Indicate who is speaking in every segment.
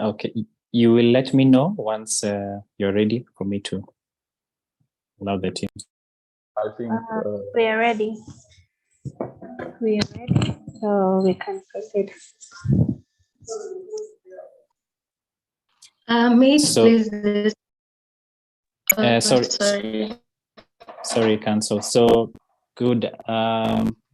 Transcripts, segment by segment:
Speaker 1: Okay, you will let me know once you're ready for me to allow the team.
Speaker 2: I think
Speaker 3: we are ready. We are ready, so we can proceed.
Speaker 1: Please. Sorry, Council. So good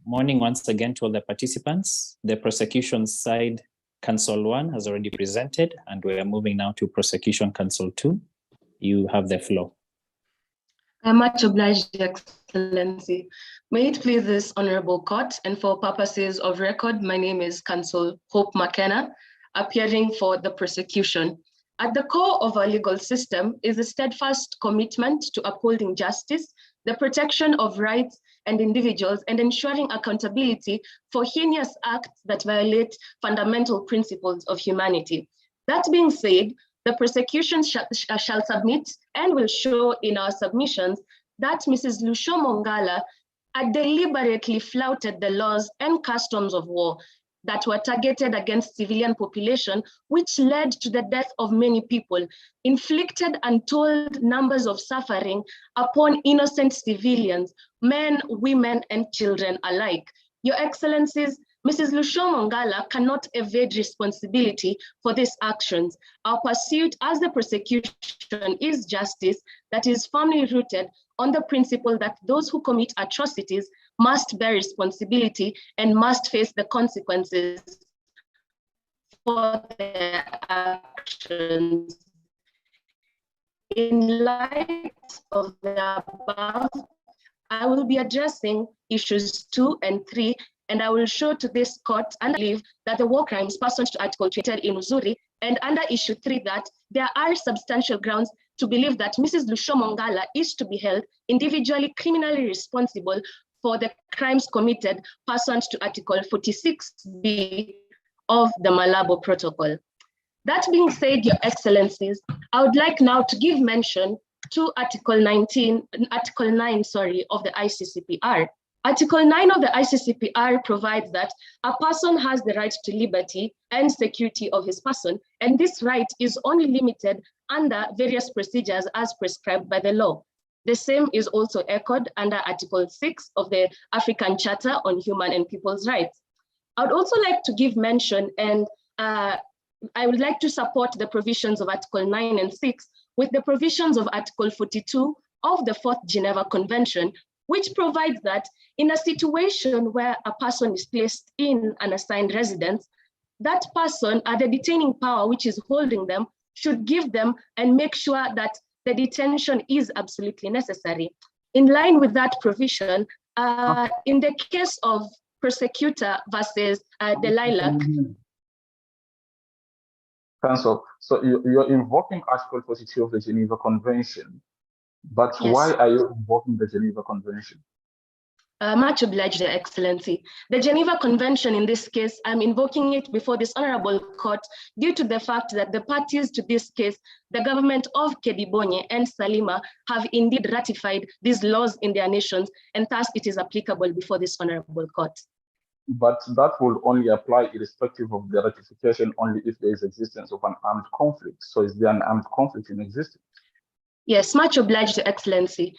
Speaker 1: morning once again to all the participants. The prosecution side, Council 1 has already presented, and we are moving now to prosecution Council 2. You have the floor.
Speaker 4: I'm much obliged, Excellency. May it please this honorable court, and for purposes of record, my name is Counsel Hope McKenna, appearing for the prosecution. At the core of our legal system is a steadfast commitment to upholding justice, the protection of rights and individuals, and ensuring accountability for heinous acts that violate fundamental principles of humanity. That being said, the prosecution shall submit and will show in our submissions that Mrs. Lusho Mongala had deliberately flouted the laws and customs of war that were targeted against civilian population, which led to the death of many people, inflicted untold numbers of suffering upon innocent civilians, men, women, and children alike. Your Excellencies, Mrs. Lusho Mongala cannot evade responsibility for these actions. Our pursuit as the prosecution is justice that is firmly rooted on the principle that those who commit atrocities must bear responsibility and must face the consequences for their actions. In light of the above, I will be addressing issues 2 and 3, and I will show to this court and believe that the war crimes pursuant to Article 20 in Uzuri and under issue 3 that there are substantial grounds to believe that Mrs. Lusho Mongala is to be held individually criminally responsible for the crimes committed pursuant to Article 46B of the Malabo Protocol. That being said, Your Excellencies, I would like now to give mention to Article 9, of the ICCPR. Article 9 of the ICCPR provides that a person has the right to liberty and security of his person, and this right is only limited under various procedures as prescribed by the law. The same is also echoed under Article 6 of the African Charter on Human and People's Rights. I would also like to give mention, and I would like to support the provisions of Article 9 and 6 with the provisions of Article 42 of the 4th Geneva Convention, which provides that in a situation where a person is placed in an assigned residence, that person, the detaining power which is holding them, should give them and make sure that the detention is absolutely necessary. In line with that provision, in the case of prosecutor versus Delilah.
Speaker 2: Counsel, so you're invoking Article 42 of the Geneva Convention, but yes. Why are you invoking the Geneva Convention?
Speaker 4: Much obliged, Your Excellency. The Geneva Convention, in this case, I'm invoking it before this honorable court due to the fact that the parties to this case, the government of Kedibonye and Salima, have indeed ratified these laws in their nations, and thus it is applicable before this honorable court.
Speaker 2: But that will only apply irrespective of the ratification only if there is existence of an armed conflict. So is there an armed conflict in existence?
Speaker 4: Yes, much obliged, Your Excellency.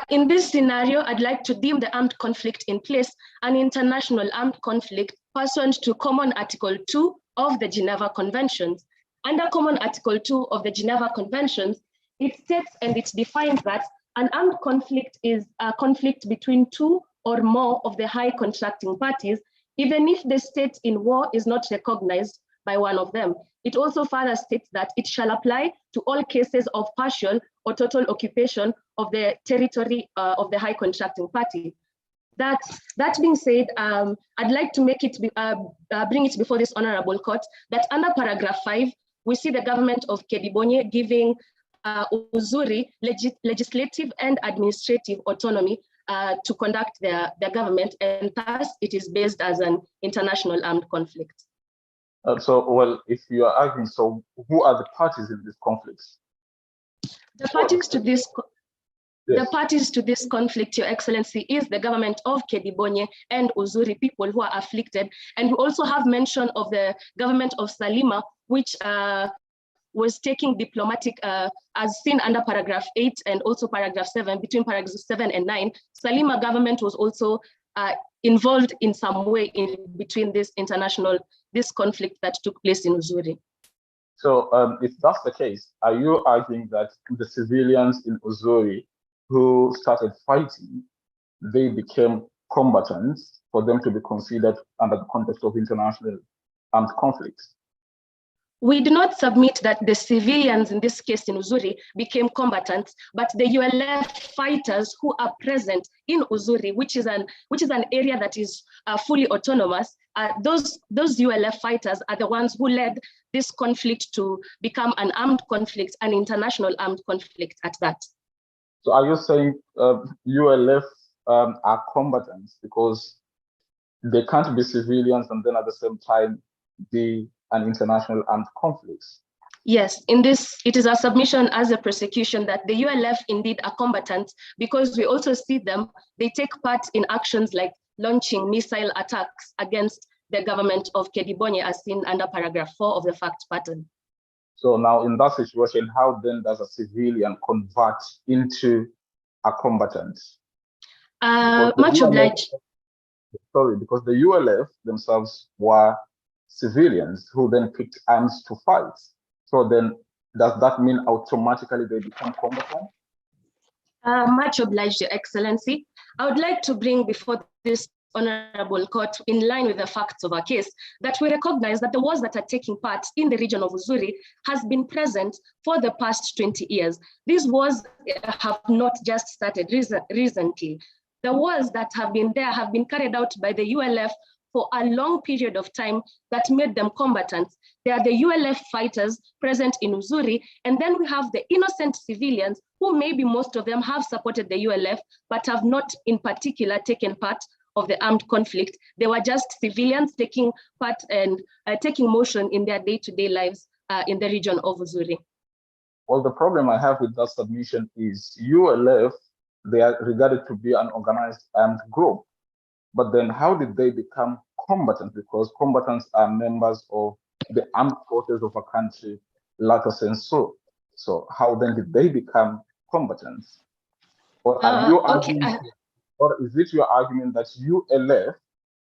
Speaker 4: In this scenario, I'd like to deem the armed conflict in place an international armed conflict pursuant to Common Article 2 of the Geneva Conventions. Under Common Article 2 of the Geneva Conventions, it states and it defines that an armed conflict is a conflict between two or more of the high contracting parties, even if the state in war is not recognized by one of them. It also further states that it shall apply to all cases of partial or total occupation of the territory of the high contracting party. That being said, I'd like to make it bring it before this honorable court that under paragraph 5, we see the government of Kedibonye giving Uzuri legislative and administrative autonomy to conduct their government, and thus it is based as an international armed conflict.
Speaker 2: Well, if you are arguing, so who are the parties in this conflict?
Speaker 4: The parties to this... The parties to this conflict, Your Excellency, is the government of Kedibonye and Uzuri people who are afflicted. And we also have mention of the government of Salima, which was taking diplomatic, as seen under paragraph 8 and also paragraph 7, between paragraphs 7 and 9. Salima government was also involved in some way in between this conflict that took place in Uzuri.
Speaker 2: So if that's the case, are you arguing that the civilians in Uzuri who started fighting, they became combatants for them to be considered under the context of international armed conflicts?
Speaker 4: We do not submit that the civilians in this case in Uzuri became combatants, but the ULF fighters who are present in Uzuri, which is an area that is fully autonomous, those ULF fighters are the ones who led this conflict to become an armed conflict, an international armed conflict at that.
Speaker 2: So are you saying ULF are combatants because they can't be civilians and then at the same time be an international armed conflict?
Speaker 4: Yes, in this, it is our submission as a prosecution that the ULF indeed are combatants because we also see them, they take part in actions like launching missile attacks against the government of Kedibonye as seen under paragraph 4 of the fact pattern.
Speaker 2: So now in that situation, how then does a civilian convert into a combatant?
Speaker 4: Much obliged.
Speaker 2: Sorry, because the ULF themselves were civilians who then picked arms to fight. So then does that mean automatically they become combatants?
Speaker 4: Much obliged, Your Excellency. I would like to bring before this Honorable Court, in line with the facts of our case, that we recognize that the wars that are taking part in the region of Uzuri has been present for the past 20 years. These wars have not just started recently. The wars that have been there have been carried out by the ULF for a long period of time that made them combatants. They are the ULF fighters present in Uzuri, and then we have the innocent civilians who maybe most of them have supported the ULF, but have not in particular taken part of the armed conflict. They were just civilians taking part and taking motion in their day-to-day lives in the region of Uzuri.
Speaker 2: Well, the problem I have with that submission is ULF, they are regarded to be an organized armed group. But then how did they become combatants? Because combatants are members of the armed forces of a country, lato sensu. So how then did they become combatants? Or are you arguing, or is it your argument that ULF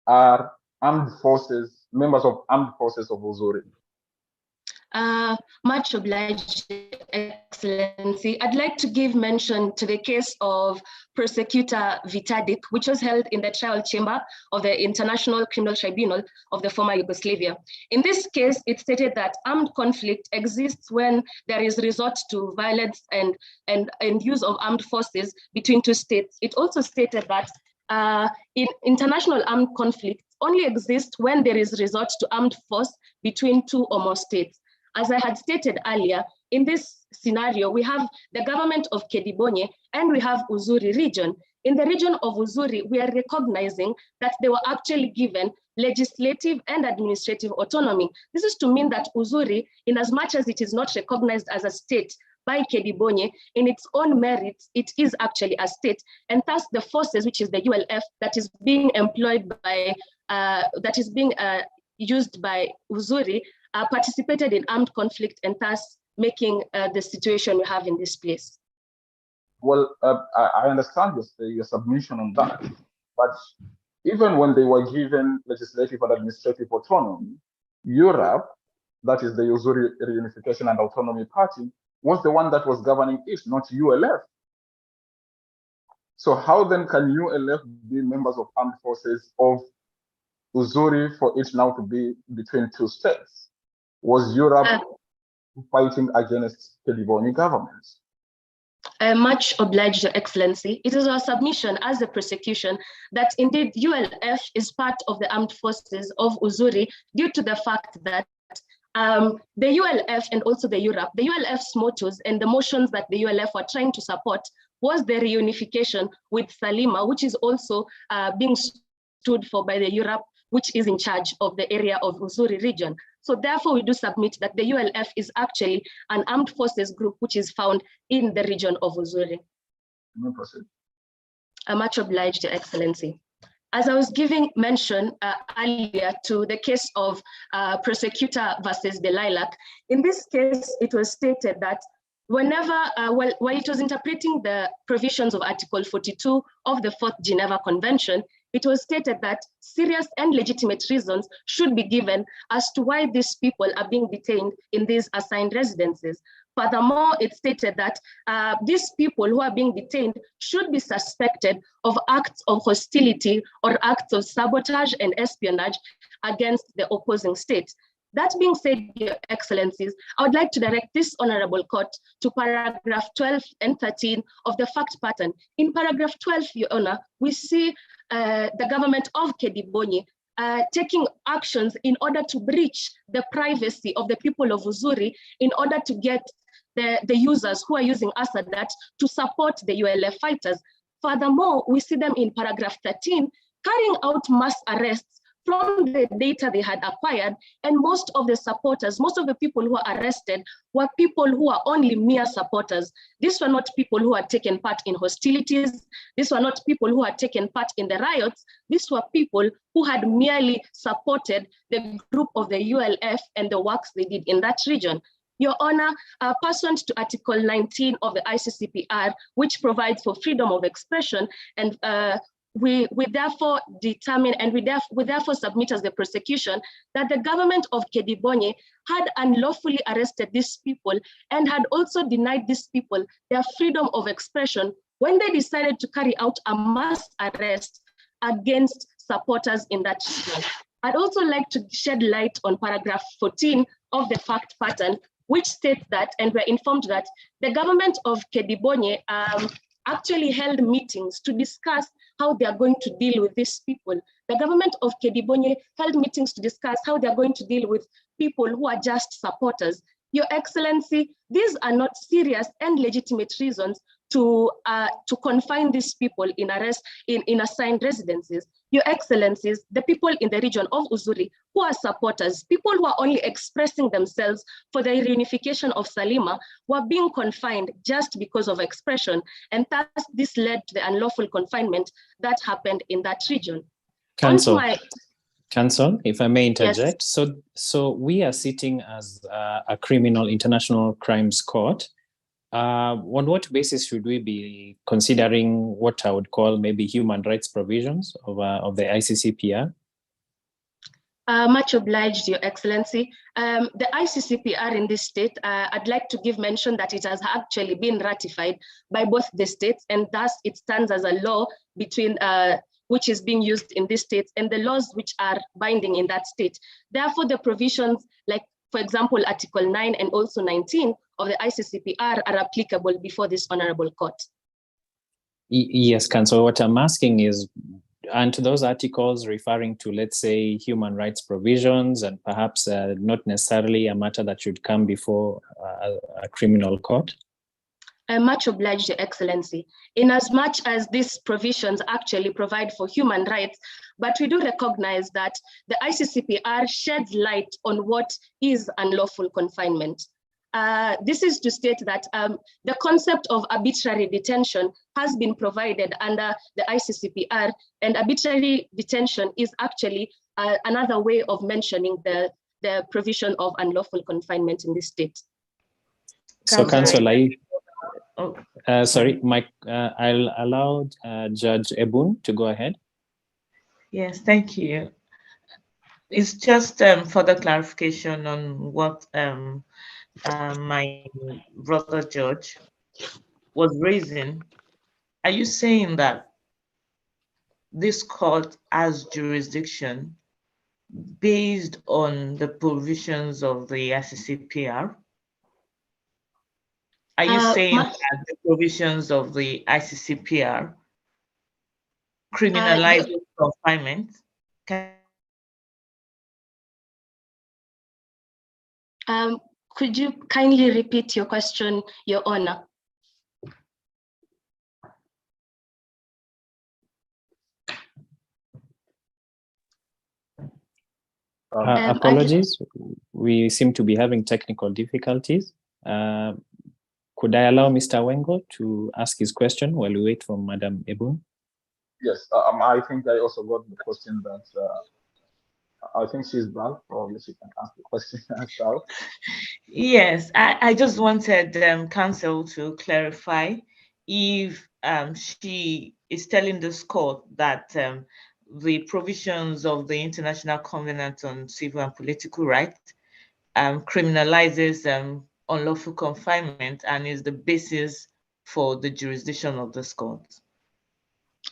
Speaker 2: are armed forces, members of armed forces of Uzuri?
Speaker 4: Much obliged, Excellency. I'd like to give mention to the case of Prosecutor Vitadik, which was held in the trial chamber of the International Criminal Tribunal of the former Yugoslavia. In this case, it stated that armed conflict exists when there is resort to violence and use of armed forces between two states. It also stated that in international armed conflict only exists when there is resort to armed force between two or more states. As I had stated earlier, in this scenario, we have the government of Kedibonye and we have Uzuri region. In the region of Uzuri, we are recognizing that they were actually given legislative and administrative autonomy. This is to mean that Uzuri, in as much as it is not recognized as a state by Kedibonye, in its own merits, it is actually a state. And thus the forces, which is the ULF, that is being employed by, used by Uzuri, participated in armed conflict and thus making the situation we have in this place.
Speaker 2: Well, I understand your submission on that, but even when they were given legislative and administrative autonomy, Europe, that is the Uzuri Reunification and Autonomy Party, was the one that was governing it, not ULF. So how then can ULF be members of armed forces of Uzuri for it now to be between two states? Was Europe fighting against the Kedibonye government?
Speaker 4: Much obliged, Your Excellency. It is our submission as a prosecution that indeed ULF is part of the armed forces of Uzuri due to the fact that the ULF and also the Europe, the ULF's mottos and the motions that the ULF were trying to support was the reunification with Salima, which is also being stood for by the Europe, which is in charge of the area of Uzuri region. So therefore, we do submit that the ULF is actually an armed forces group which is found in the region of Uzuri.
Speaker 2: You may proceed.
Speaker 4: Much obliged, Your Excellency. As I was giving mention earlier to the case of prosecutor versus the Lilac, in this case, it was stated that whenever, while it was interpreting the provisions of Article 42 of the 4th Geneva Convention, it was stated that serious and legitimate reasons should be given as to why these people are being detained in these assigned residences. Furthermore, it stated that these people who are being detained should be suspected of acts of hostility or acts of sabotage and espionage against the opposing state. That being said, Your Excellencies, I would like to direct this Honorable Court to paragraph 12 and 13 of the fact pattern. In paragraph 12, Your Honor, we see the government of Kedibonyi taking actions in order to breach the privacy of the people of Uzuri in order to get the users who are using Asadat to support the ULF fighters. Furthermore, we see them in paragraph 13 carrying out mass arrests from the data they had acquired, and most of the supporters, most of the people who are arrested were people who are only mere supporters. These were not people who had taken part in hostilities. These were not people who had taken part in the riots. These were people who had merely supported the group of the ULF and the works they did in that region. Your Honor, pursuant to Article 19 of the ICCPR, which provides for freedom of expression, and we therefore determine and we therefore submit as the prosecution that the government of Kedibonyi had unlawfully arrested these people and had also denied these people their freedom of expression when they decided to carry out a mass arrest against supporters in that region. I'd also like to shed light on paragraph 14 of the fact pattern, which states that, and we're informed that the government of Kedibonyi actually held meetings to discuss how they are going to deal with these people. The government of Kedibonyi held meetings to discuss how they are going to deal with people who are just supporters. Your Excellency, these are not serious and legitimate reasons to confine these people in assigned residences. Your Excellencies, the people in the region of Uzuri who are supporters, people who are only expressing themselves for the reunification of Salima, were being confined just because of expression, and thus this led to the unlawful confinement that happened in that region.
Speaker 1: Counsel, if I may interject.
Speaker 4: Yes.
Speaker 1: So we are sitting as a criminal international crimes court. On what basis should we be considering what I would call maybe human rights provisions of the ICCPR?
Speaker 4: Much obliged, Your Excellency. The ICCPR in this state, I'd like to give mention that it has actually been ratified by both the states, and thus it stands as a law between which is being used in this state and the laws which are binding in that state. Therefore, the provisions like, for example, Article 9 and also 19 of the ICCPR are applicable before this honorable court.
Speaker 1: Yes, Counsel, what I'm asking is, aren't those articles referring to, let's say, human rights provisions and perhaps not necessarily a matter that should come before a criminal court?
Speaker 4: I'm much obliged, Your Excellency, in as much as these provisions actually provide for human rights, but we do recognize that the ICCPR sheds light on what is unlawful confinement. This is to state that the concept of arbitrary detention has been provided under the ICCPR, and arbitrary detention is actually another way of mentioning the provision of unlawful confinement in this state.
Speaker 1: So, Counsel, sorry, Mike, I'll allow Judge Ebun to go ahead.
Speaker 5: Yes, thank you. It's just further clarification on what my brother George was raising. Are you saying that this court has jurisdiction based on the provisions of the ICCPR? Are you saying that the provisions of the ICCPR criminalize confinement?
Speaker 4: Could you kindly repeat your question, Your Honor?
Speaker 1: Apologies, we seem to be having technical difficulties. Could I allow Mr. Wengo to ask his question while we wait for Madam Ebun?
Speaker 2: Yes, I think I also got the question that I think she's back, or she can ask the question herself.
Speaker 5: Yes, I just wanted counsel to clarify if she is telling this court that the provisions of the International Covenant on Civil and Political Rights criminalizes unlawful confinement and is the basis for the jurisdiction of this court.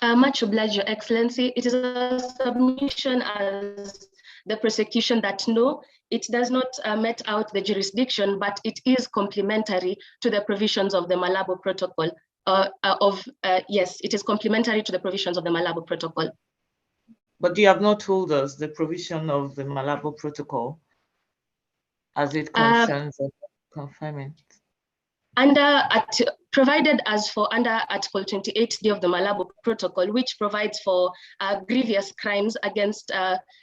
Speaker 4: Much obliged, Your Excellency. It is a submission as the prosecution that no, it does not met out the jurisdiction, but it is complementary to the provisions of the Malabo Protocol. Yes, it is complementary to the provisions of the Malabo Protocol.
Speaker 5: But you have not told us the provision of the Malabo Protocol as it concerns confinement.
Speaker 4: Provided as for under Article 28D of the Malabo Protocol, which provides for grievous crimes against,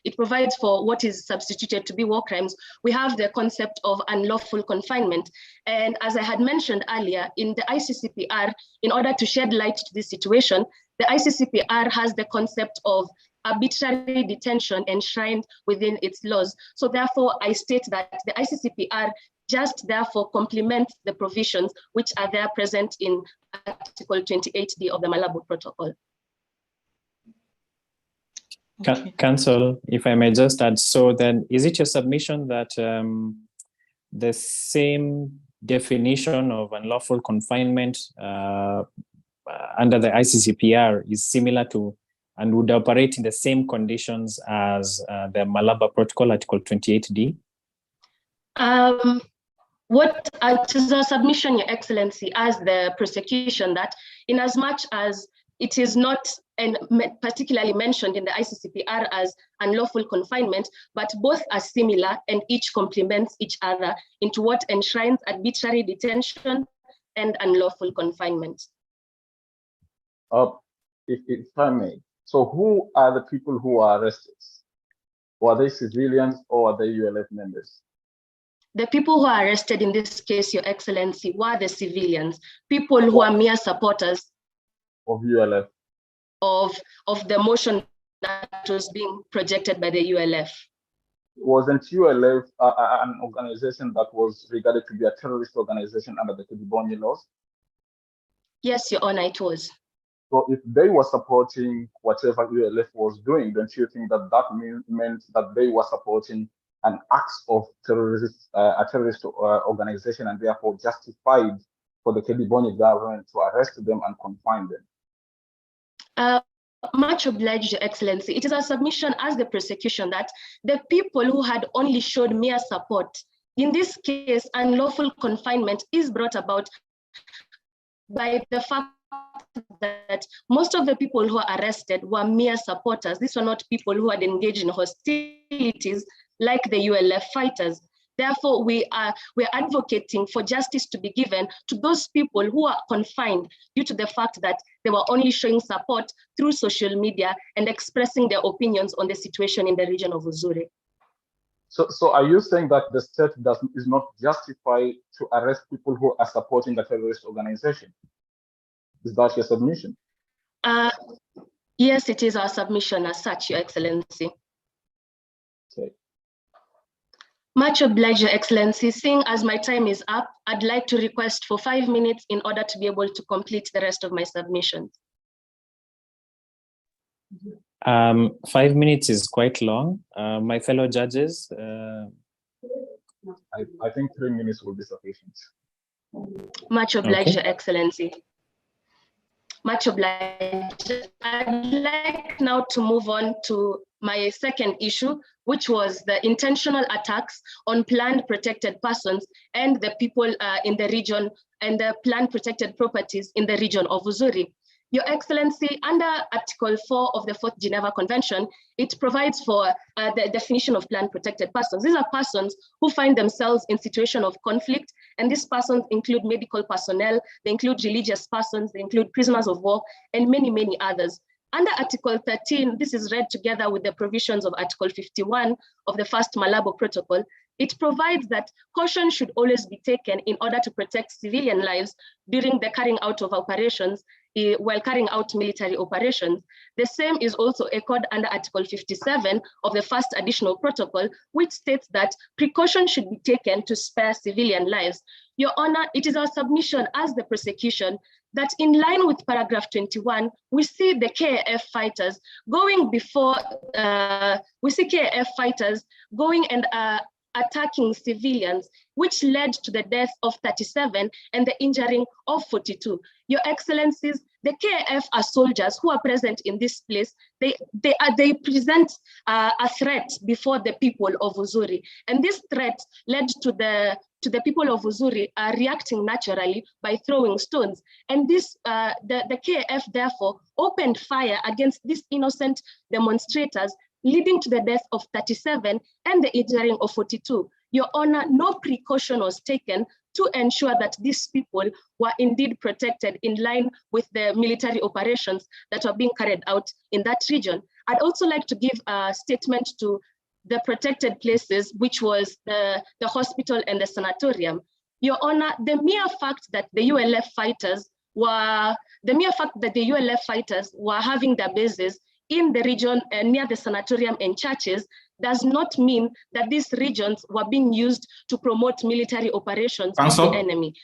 Speaker 4: it provides for what is substituted to be war crimes. We have the concept of unlawful confinement. And as I had mentioned earlier, in the ICCPR, in order to shed light to this situation, the ICCPR has the concept of arbitrary detention enshrined within its laws. So therefore, I state that the ICCPR just therefore complements the provisions which are there present in Article 28D of the Malabo Protocol.
Speaker 5: Okay.
Speaker 1: Counsel, if I may just add, so then is it your submission that the same definition of unlawful confinement under the ICCPR is similar to and would operate in the same conditions as the Malabo Protocol, Article 28D?
Speaker 4: What it is our submission, Your Excellency, as the prosecution, that in as much as it is not particularly mentioned in the ICCPR as unlawful confinement, but both are similar and each complements each other into what enshrines arbitrary detention and unlawful confinement.
Speaker 2: If I may, so who are the people who are arrested? Were they civilians or are they ULF members?
Speaker 4: The people who are arrested in this case, Your Excellency, were the civilians, people who are mere supporters
Speaker 2: of ULF,
Speaker 4: of the motion that was being projected by the ULF.
Speaker 2: Wasn't ULF an organization that was regarded to be a terrorist organization under the Kedibonyi laws?
Speaker 4: Yes, Your Honor, it was.
Speaker 2: So if they were supporting whatever ULF was doing, don't you think that that meant that they were supporting an act of a terrorist organization, and therefore justified for the Kedibonyi government to arrest them and confine them?
Speaker 4: Much obliged, Your Excellency. It is a submission as the prosecution that the people who had only showed mere support, in this case, unlawful confinement is brought about by the fact that most of the people who are arrested were mere supporters. These were not people who had engaged in hostilities like the ULF fighters. Therefore, we're advocating for justice to be given to those people who are confined due to the fact that they were only showing support through social media and expressing their opinions on the situation in the region of Uzuri.
Speaker 2: So are you saying that the state is not justified to arrest people who are supporting a terrorist organization? Is that your submission?
Speaker 4: Yes, it is our submission as such, Your Excellency.
Speaker 2: Okay.
Speaker 4: Much obliged, Your Excellency. Seeing as my time is up, I'd like to request for 5 minutes in order to be able to complete the rest of my submissions.
Speaker 1: 5 minutes is quite long. My fellow judges.
Speaker 2: I think 3 minutes will be sufficient.
Speaker 4: Much obliged,
Speaker 1: Okay.
Speaker 4: Your Excellency. Much obliged. I'd like now to move on to my second issue, which was the intentional attacks on planned protected persons and the people in the region and the planned protected properties in the region of Uzuri. Your Excellency, under Article 4 of the 4th Geneva Convention, it provides for the definition of planned protected persons. These are persons who find themselves in situation of conflict, and these persons include medical personnel, they include religious persons, they include prisoners of war, and many, many others. Under Article 13, this is read together with the provisions of Article 51 of the first Malabo Protocol. It provides that caution should always be taken in order to protect civilian lives during the carrying out of operations, while carrying out military operations. The same is also echoed under Article 57 of the first additional protocol, which states that precaution should be taken to spare civilian lives. Your Honor, it is our submission as the prosecution that in line with paragraph 21, we see the KAF fighters going before, we see KAF fighters going and attacking civilians, which led to the death of 37 and the injuring of 42. Your Excellencies, the KAF are soldiers who are present in this place. They present a threat before the people of Uzuri, and this threat led to the people of Uzuri reacting naturally by throwing stones. And this, the KAF therefore opened fire against these innocent demonstrators, leading to the death of 37 and the injuring of 42. Your Honor, no precaution was taken to ensure that these people were indeed protected in line with the military operations that were being carried out in that region. I'd also like to give a statement to the protected places, which was the hospital and the sanatorium. Your Honor, the mere fact that the ULF fighters were having their bases in the region near the sanatorium and churches does not mean that these regions were being used to promote military operations of the enemy.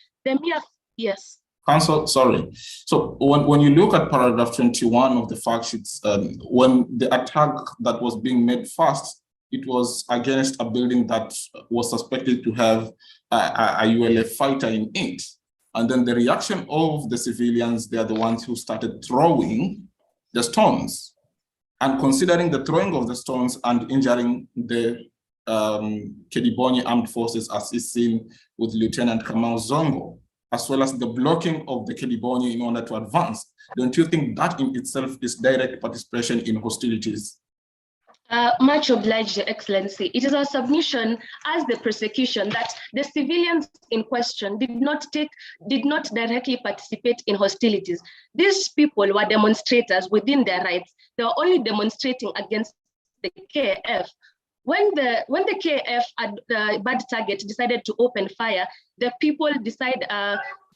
Speaker 4: Yes.
Speaker 6: Counsel, sorry. So when you look at paragraph 21 of the fact sheets, when the attack that was being made first, it was against a building that was suspected to have a ULF fighter in it. And then the reaction of the civilians, they are the ones who started throwing the stones. And considering the throwing of the stones and injuring the Kedibonyi armed forces, as is seen with Lieutenant Kamau Zongo, as well as the blocking of the Kedibonyi in order to advance, don't you think that in itself is direct participation in hostilities?
Speaker 4: Much obliged, Your Excellency. It is our submission as the prosecution that the civilians in question did not directly participate in hostilities. These people were demonstrators within their rights. They were only demonstrating against the KF. When the KF at the bad target decided to open fire, the people decide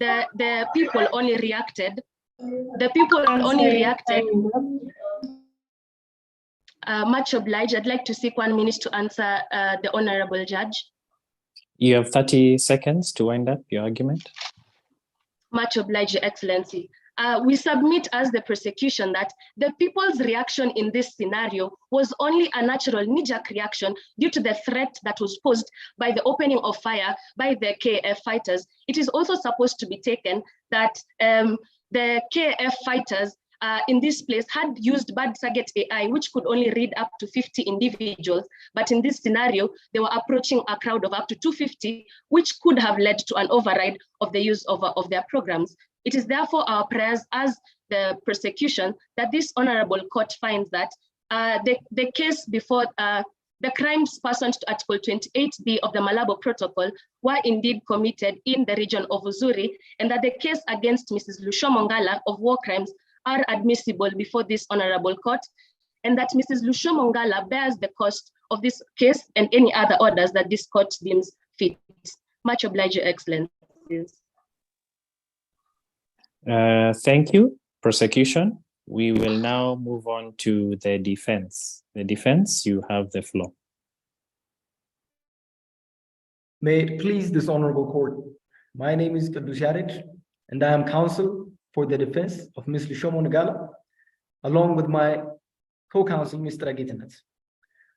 Speaker 4: the people only reacted. The people only reacted. Much obliged. I'd like to seek 1 minute to answer the Honorable Judge.
Speaker 1: You have 30 seconds to wind up your argument.
Speaker 4: Much obliged, Your Excellency. We submit as the prosecution that the people's reaction in this scenario was only a natural knee-jerk reaction due to the threat that was posed by the opening of fire by the KF fighters. It is also supposed to be taken that the KF fighters in this place had used bad target AI, which could only read up to 50 individuals. But in this scenario, they were approaching a crowd of up to 250, which could have led to an override of the use of their programs. It is therefore our prayers as the prosecution that this honorable court finds that the case before the crimes pursuant to Article 28B of the Malabo Protocol were indeed committed in the region of Uzuri, and that the case against Mrs. Lushomo Ngala of war crimes are admissible before this honorable court, and that Mrs. Lushomo Ngala bears the cost of this case and any other orders that this court deems fit. Much obliged, Your Excellencies.
Speaker 1: Thank you, prosecution. We will now move on to the defense. The defense, you have the floor.
Speaker 7: May it please this honorable court. My name is Kadus Yaric, and I am counsel for the defense of Ms. Lushomo Ngala, along with my co-counsel, Mr. Agitinat.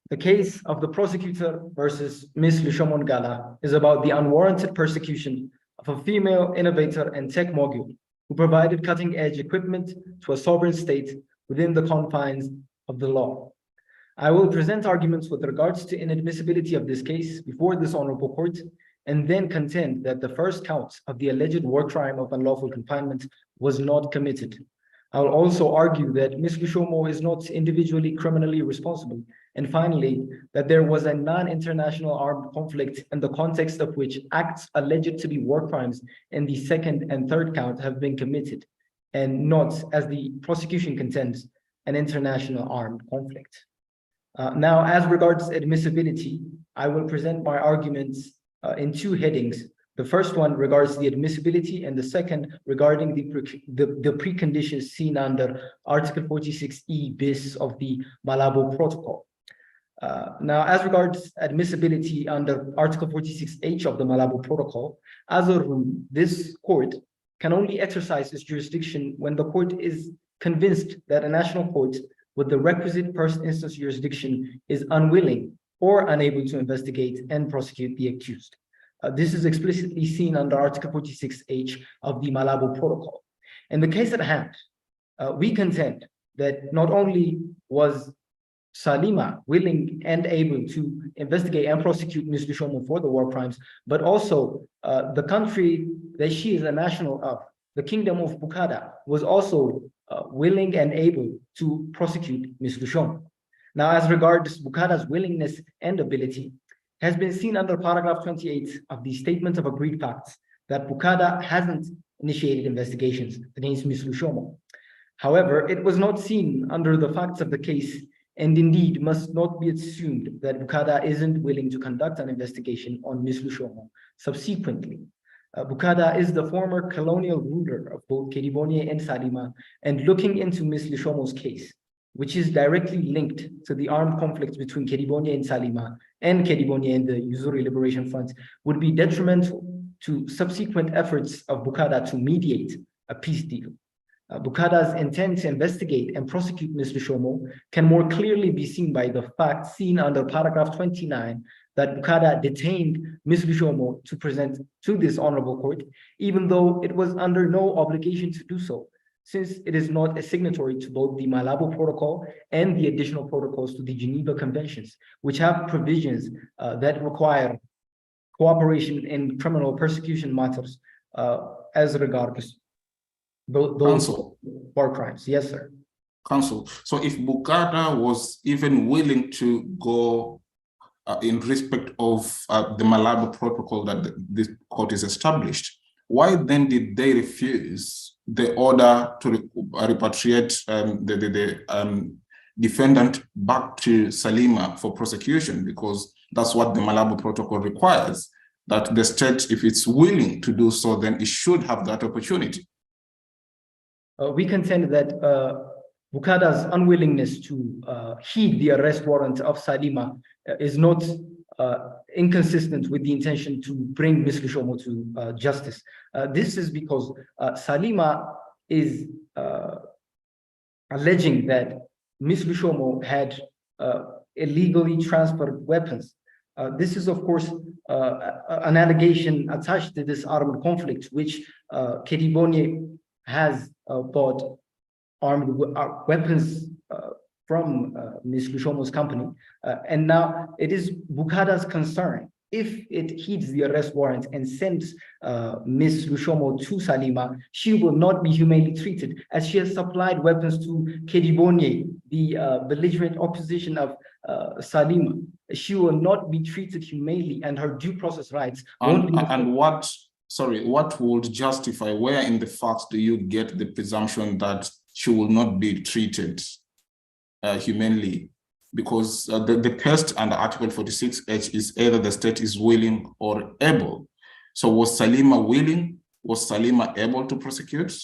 Speaker 7: The case of the prosecutor versus Ms. Lushomo Ngala is about the unwarranted persecution of a female innovator and tech mogul who provided cutting-edge equipment to a sovereign state within the confines of the law. I will present arguments with regards to inadmissibility of this case before this honorable court, and then contend that the first count of the alleged war crime of unlawful confinement was not committed. I will also argue that Ms. Lushomo is not individually criminally responsible. And finally, that there was a non-international armed conflict in the context of which acts alleged to be war crimes in the second and third count have been committed, and not, as the prosecution contends, an international armed conflict. Now, as regards admissibility, I will present my arguments in two headings. The first one regards the admissibility, and the second regarding the preconditions seen under Article 46E bis of the Malabo Protocol. Now, as regards admissibility under Article 46H of the Malabo Protocol, as a rule, this court can only exercise its jurisdiction when the court is convinced that a national court with the requisite first instance jurisdiction is unwilling or unable to investigate and prosecute the accused. This is explicitly seen under Article 46H of the Malabo Protocol. In the case at hand, we contend that not only was Salima willing and able to investigate and prosecute Ms. Lushomo for the war crimes, but also the country that she is a national of, the Kingdom of Bukada, was also willing and able to prosecute Ms. Lushomo. Now, as regards Bukada's willingness and ability, has been seen under paragraph 28 of the Statement of Agreed Facts that Bukada hasn't initiated investigations against Ms. Lushomo. However, it was not seen under the facts of the case, and indeed must not be assumed that Bukada isn't willing to conduct an investigation on Ms. Lushomo subsequently. Bukada is the former colonial ruler of both Kedibonye and Salima, and looking into Ms. Lushomo's case, which is directly linked to the armed conflicts between Kedibonye and Salima and Kedibonye and the Uzuri Liberation Front, would be detrimental to subsequent efforts of Bukada to mediate a peace deal. Bukada's intent to investigate and prosecute Ms. Lushomo can more clearly be seen by the fact seen under paragraph 29 that Bukada detained Ms. Lushomo to present to this honorable court, even though it was under no obligation to do so, since it is not a signatory to both the Malabo Protocol and the additional protocols to the Geneva Conventions, which have provisions that require cooperation in criminal persecution matters as regards those war crimes. Yes, sir.
Speaker 6: Counsel, so if Bukada was even willing to go in respect of the Malabo Protocol that this court is established, why then did they refuse the order to repatriate the defendant back to Salima for prosecution? Because that's what the Malabo Protocol requires, that the state, if it's willing to do so, then it should have that opportunity.
Speaker 7: We contend that Bukada's unwillingness to heed the arrest warrant of Salima is not inconsistent with the intention to bring Ms. Lushomo to justice. This is because Salima is alleging that Ms. Lushomo had illegally transferred weapons. This is, of course, an allegation attached to this armed conflict, which Kedibonye has bought armed weapons from Ms. Lushomo's company. And now it is Bukada's concern, if it heeds the arrest warrant and sends Ms. Lushomo to Salima, she will not be humanely treated, as she has supplied weapons to Kedibonye, the belligerent opposition of Salima. She will not be treated humanely, and her due process rights won't be.
Speaker 6: And what would justify, where in the facts do you get the presumption that she will not be treated humanely? Because the test under Article 46H is either the state is willing or able. So was Salima willing? Was Salima able to prosecute?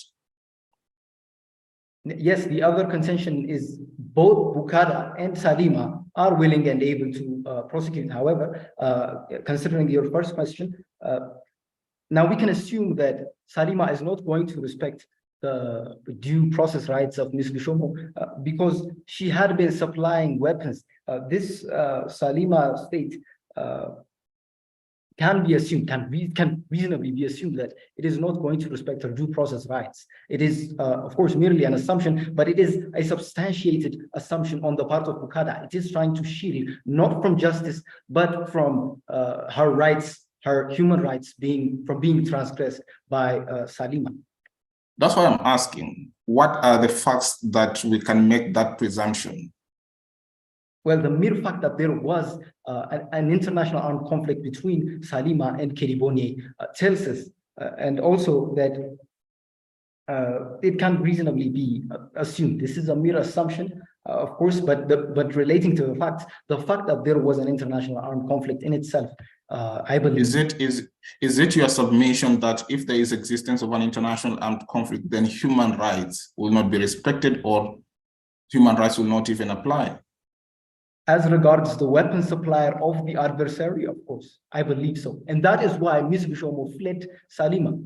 Speaker 7: Yes, the other contention is both Bukada and Salima are willing and able to prosecute. However, considering your first question, now we can assume that Salima is not going to respect the due process rights of Ms. Lushomo because she had been supplying weapons. This Salima state can be assumed, can reasonably be assumed that it is not going to respect her due process rights. It is, of course, merely an assumption, but it is a substantiated assumption on the part of Bukada. It is trying to shield not from justice, but from her rights, her human rights from being transgressed by Salima.
Speaker 6: That's why I'm asking, what are the facts that we can make that presumption?
Speaker 7: Well, the mere fact that there was an international armed conflict between Salima and Kedibonye tells us, and also that it can reasonably be assumed. This is a mere assumption, Of course, but relating to the fact that there was an international armed conflict in itself, I believe.
Speaker 6: Is it your submission that if there is existence of an international armed conflict, then human rights will not be respected, or human rights will not even apply?
Speaker 7: As regards the weapon supplier of the adversary, of course, I believe so. And that is why Ms. Bishomo fled Salima,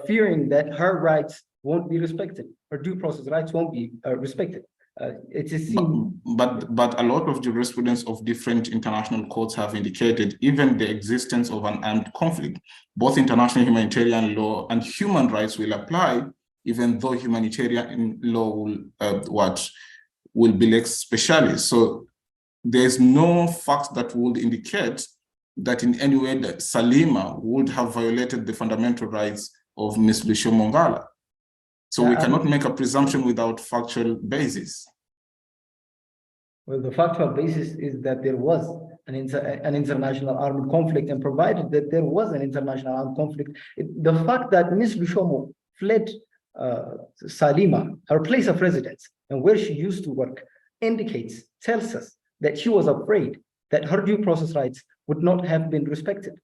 Speaker 7: fearing that her rights won't be respected, her due process rights won't be respected. It is seen.
Speaker 6: But a lot of jurisprudence of different international courts have indicated even the existence of an armed conflict. Both international humanitarian law and human rights will apply, even though humanitarian law will be lex specialis. So there's no fact that would indicate that in any way that Salima would have violated the fundamental rights of Ms. Bishomo Ngala. So we cannot make a presumption without factual basis.
Speaker 7: Well, the factual basis is that there was an international armed conflict, and provided that there was an international armed conflict, the fact that Ms. Bishomo fled Salima, her place of residence, and where she used to work, tells us that she was afraid that her due process rights would not have been respected.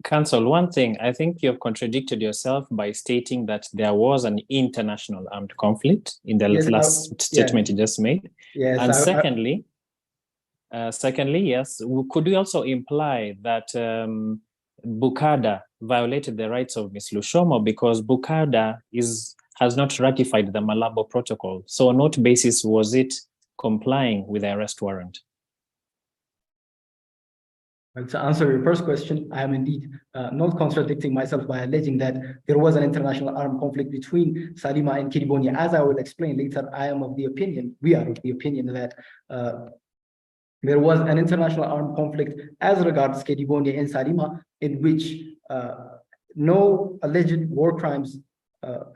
Speaker 1: Counsel, one thing, I think you have contradicted yourself by stating that there was an international armed conflict in the last statement you just made.
Speaker 7: Yes,
Speaker 1: and secondly, yes, could we also imply that Bukada violated the rights of Ms. Lushomo because Bukada has not ratified the Malabo Protocol? So on what basis was it complying with the arrest warrant?
Speaker 7: Well, to answer your first question, I am indeed not contradicting myself by alleging that there was an international armed conflict between Salima and Kiriboni. As I will explain later, we are of the opinion that there was an international armed conflict as regards Kiriboni and Salima, in which no alleged war crimes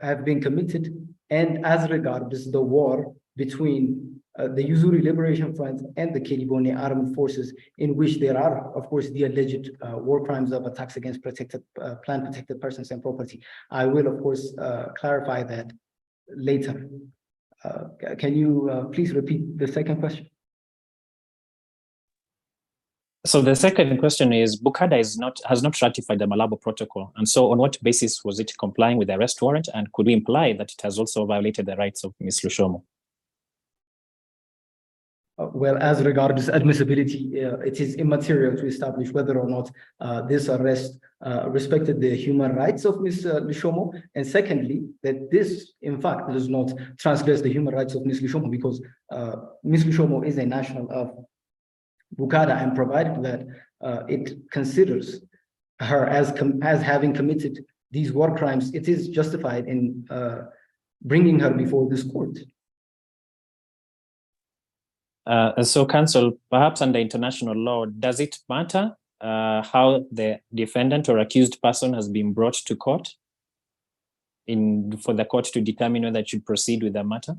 Speaker 7: have been committed, and as regards the war between the Yuzuri Liberation Front and the Kiriboni armed forces, in which there are, of course, the alleged war crimes of attacks against plant protected persons and property. I will, of course, clarify that later. Can you please repeat the second question?
Speaker 1: So the second question is, Bukada has not ratified the Malabo Protocol. And so on what basis was it complying with the arrest warrant? And could we imply that it has also violated the rights of Ms. Lushomo?
Speaker 7: Well, as regards admissibility, it is immaterial to establish whether or not this arrest respected the human rights of Ms. Lushomo. And secondly, that this, in fact, does not transgress the human rights of Ms. Lushomo, because Ms. Lushomo is a national of Bukada, and provided that it considers her as having committed these war crimes, it is justified in bringing her before this court.
Speaker 1: So, counsel, perhaps under international law, does it matter how the defendant or accused person has been brought to court for the court to determine whether it should proceed with the matter?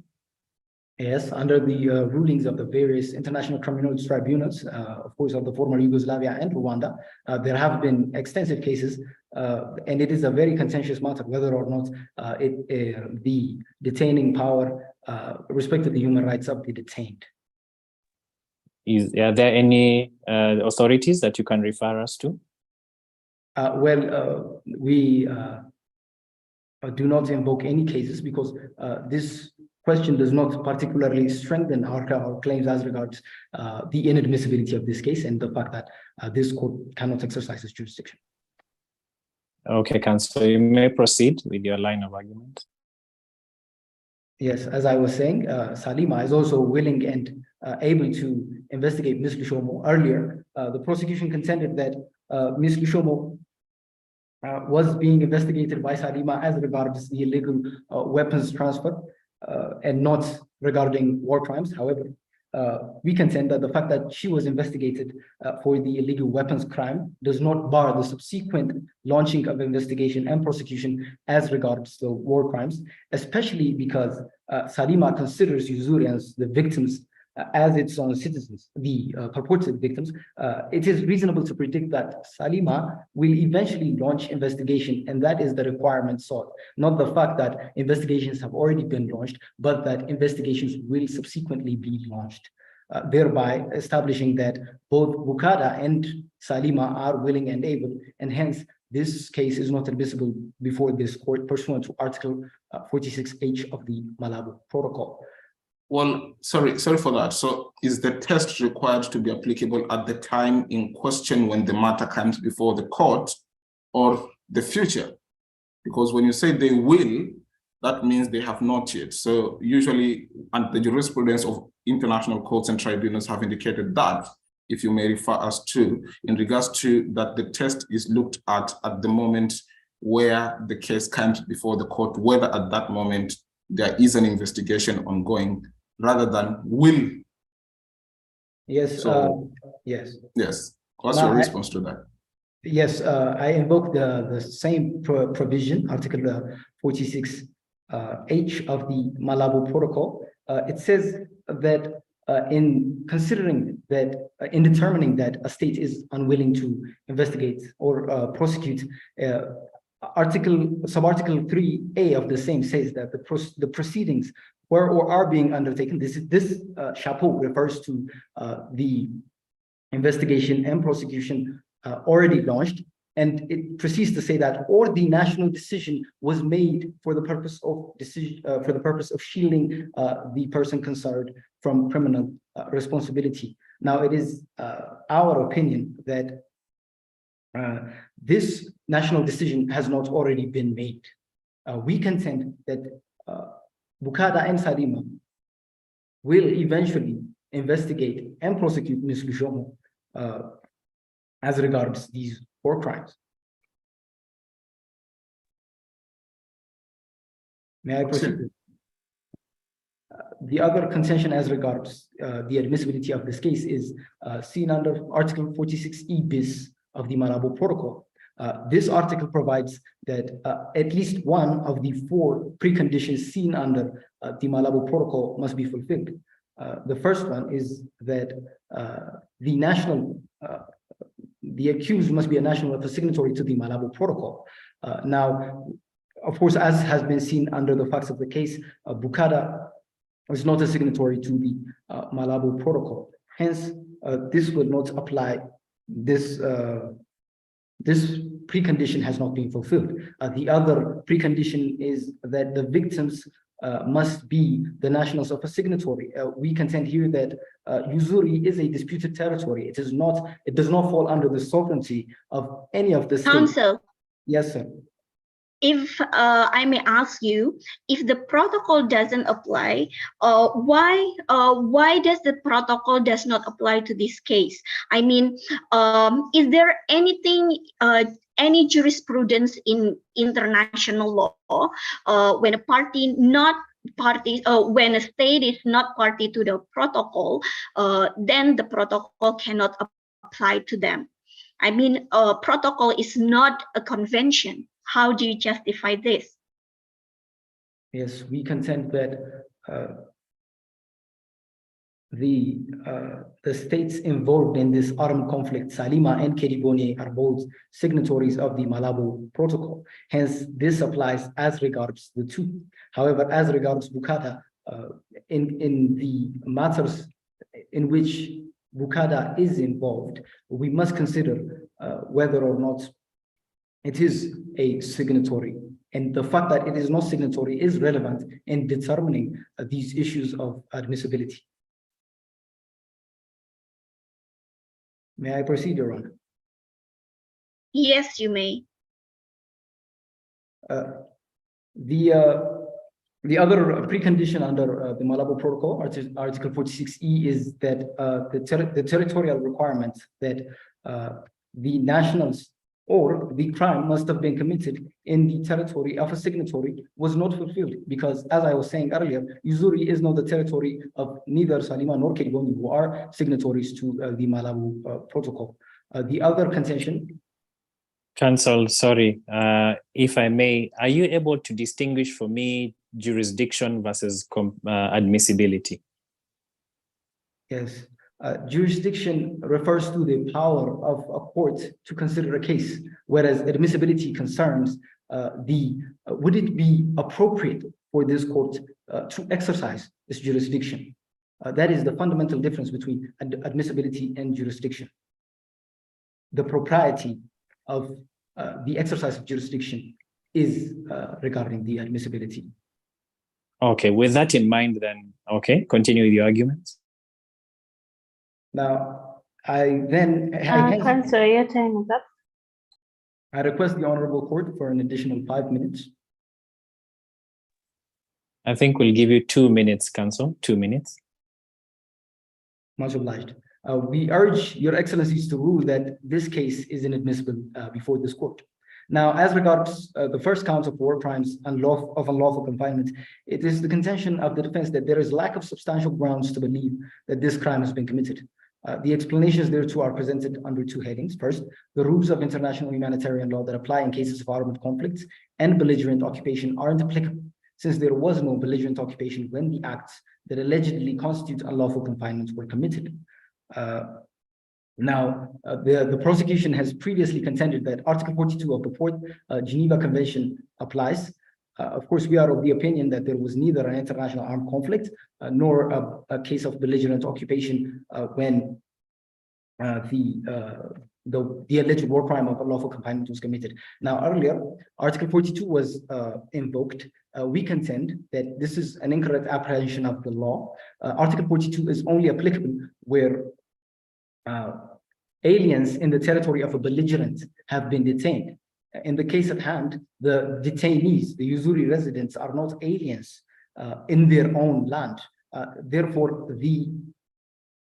Speaker 7: Yes, under the rulings of the various international criminal tribunals, of course, of the former Yugoslavia and Rwanda, there have been extensive cases, and it is a very contentious matter whether or not the detaining power respected the human rights of the detained.
Speaker 1: Are there any authorities that you can refer us to?
Speaker 7: We do not invoke any cases because this question does not particularly strengthen our claims as regards the inadmissibility of this case and the fact that this court cannot exercise its jurisdiction.
Speaker 1: Okay, counsel, you may proceed with your line of argument.
Speaker 7: Yes, as I was saying, Salima is also willing and able to investigate Ms. Lushomo. Earlier, the prosecution contended that Ms. Lushomo was being investigated by Salima as regards the illegal weapons transfer and not regarding war crimes. However, we contend that the fact that she was investigated for the illegal weapons crime does not bar the subsequent launching of investigation and prosecution as regards the war crimes, especially because Salima considers Yuzurians the victims as its own citizens, the purported victims, it is reasonable to predict that Salima will eventually launch investigation, and that is the requirement sought. Not the fact that investigations have already been launched, but that investigations will subsequently be launched, thereby establishing that both Bukada and Salima are willing and able, and hence this case is not admissible before this court pursuant to Article 46H of the Malabo Protocol.
Speaker 6: Well, sorry for that. So is the test required to be applicable at the time in question when the matter comes before the court, or the future? Because when you say they will, that means they have not yet. So usually, and the jurisprudence of international courts and tribunals have indicated that, if you may refer us to, in regards to that the test is looked at the moment where the case comes before the court, whether at that moment there is an investigation ongoing, rather than will.
Speaker 7: Yes,
Speaker 6: So,
Speaker 7: yes.
Speaker 6: Yes, what's
Speaker 7: Now,
Speaker 6: your response to that?
Speaker 7: Yes, I invoke the same provision, Article 46H of the Malabo Protocol. It says that in considering that, in determining that a state is unwilling to investigate or prosecute, subarticle 3A of the same says that the proceedings were or are being undertaken. This chapeau refers to the investigation and prosecution already launched, and it proceeds to say that or the national decision was made for the purpose of shielding the person concerned from criminal responsibility. Now, it is our opinion that this national decision has not already been made. We contend that Bukada and Salima will eventually investigate and prosecute Ms. Lushomo as regards these 4 crimes. May I proceed? The other contention as regards the admissibility of this case is seen under Article 46E bis of the Malabo Protocol. This article provides that at least one of the 4 preconditions seen under the Malabo Protocol must be fulfilled. The first one is that the accused must be a national of a signatory to the Malabo Protocol. Now, of course, as has been seen under the facts of the case, Bukada is not a signatory to the Malabo Protocol. Hence, this will not apply. This precondition has not been fulfilled. The other precondition is that the victims must be the nationals of a signatory. We contend here that Yuzuri is a disputed territory. It does not fall under the sovereignty of any of the states.
Speaker 3: Counsel,
Speaker 7: Yes, sir.
Speaker 3: if I may ask you, if the protocol doesn't apply, why does the protocol does not apply to this case? I mean, is there anything, any jurisprudence in international law when a party not party, when a state is not party to the protocol, then the protocol cannot apply to them? I mean, a protocol is not a convention. How do you justify this?
Speaker 7: Yes, we contend that the states involved in this armed conflict, Salima and Kedibone, are both signatories of the Malabo Protocol. Hence, this applies as regards the 2. However, as regards Bukada, in the matters in which Bukada is involved, we must consider whether or not it is a signatory. And the fact that it is not signatory is relevant in determining these issues of admissibility. May I proceed, Your Honor?
Speaker 3: Yes, you may.
Speaker 7: The other precondition under the Malabo Protocol, Article 46E, is that the territorial requirement that the nationals or the crime must have been committed in the territory of a signatory was not fulfilled, because, as I was saying earlier, Yuzuri is not the territory of neither Salima nor Kedibone, who are signatories to the Malabo Protocol. The other contention.
Speaker 1: Counsel, sorry, if I may, are you able to distinguish for me jurisdiction versus admissibility?
Speaker 7: Yes. Jurisdiction refers to the power of a court to consider a case, whereas admissibility concerns would it be appropriate for this court to exercise its jurisdiction? That is the fundamental difference between admissibility and jurisdiction. The propriety of the exercise of jurisdiction is regarding the admissibility.
Speaker 1: Okay, with that in mind, then, okay, continue with your arguments.
Speaker 7: Now, I
Speaker 8: Councillor, your time is up.
Speaker 7: I request the Honorable Court for an additional 5 minutes.
Speaker 1: I think we'll give you 2 minutes, Council, 2 minutes.
Speaker 7: Much obliged. We urge Your Excellencies to rule that this case is inadmissible before this court. Now, as regards the first count of war crimes of unlawful confinement, it is the contention of the defense that there is lack of substantial grounds to believe that this crime has been committed. The explanations thereto are presented under 2 headings. First, the rules of international humanitarian law that apply in cases of armed conflicts and belligerent occupation aren't applicable, since there was no belligerent occupation when the acts that allegedly constitute unlawful confinement were committed. The prosecution has previously contended that Article 42 of the 4th Geneva Convention applies. Of course, we are of the opinion that there was neither an international armed conflict nor a case of belligerent occupation when the alleged war crime of unlawful confinement was committed. Now, earlier, Article 42 was invoked. We contend that this is an incorrect apprehension of the law. Article 42 is only applicable where aliens in the territory of a belligerent have been detained. In the case at hand, the detainees, the Uzuri residents, are not aliens in their own land. Therefore, the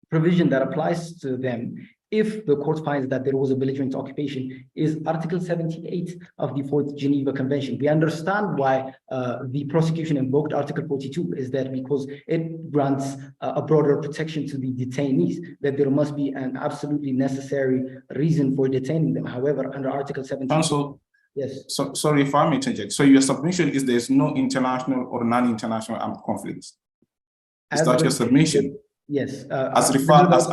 Speaker 7: provision that applies to them, if the court finds that there was a belligerent occupation, is Article 78 of the 4th Geneva Convention. We understand why the prosecution invoked Article 42 is that because it grants a broader protection to the detainees, that there must be an absolutely necessary reason for detaining them. However, under Article 17,
Speaker 6: Council,
Speaker 7: yes.
Speaker 6: So sorry if I may interject. So your submission is there's no international or non-international armed conflicts. Is that your submission?
Speaker 7: Yes.
Speaker 6: As far as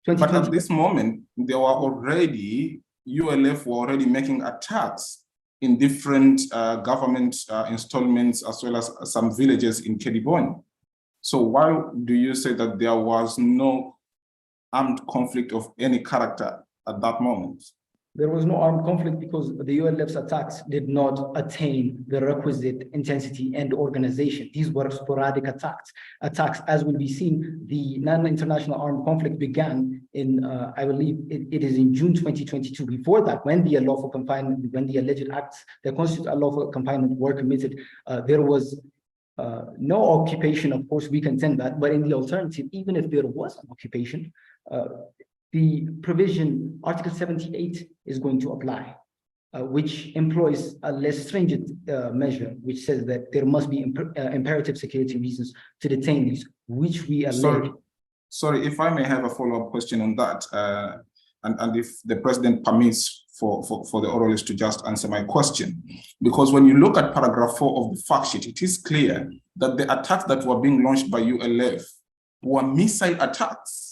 Speaker 6: but at this moment, there were already, ULF were already making attacks in different government installments as well as some villages in Kedibon. So why do you say that there was no armed conflict of any character at that moment?
Speaker 7: There was no armed conflict because the ULF's attacks did not attain the requisite intensity and organization. These were sporadic attacks. As will be seen, the non-international armed conflict began in, I believe it is in June 2022. Before that, when the unlawful confinement, when the alleged acts that constitute unlawful confinement were committed, there was no occupation. Of course, we contend that, but in the alternative, even if there was an occupation, the provision, Article 78, is going to apply, which employs a less stringent measure, which says that there must be imperative security reasons to detain these, which we allege.
Speaker 6: Sorry, if I may have a follow-up question on that, and if the president permits for the oralist to just answer my question. Because when you look at paragraph 4 of the fact sheet, it is clear that the attacks that were being launched by ULF were missile attacks.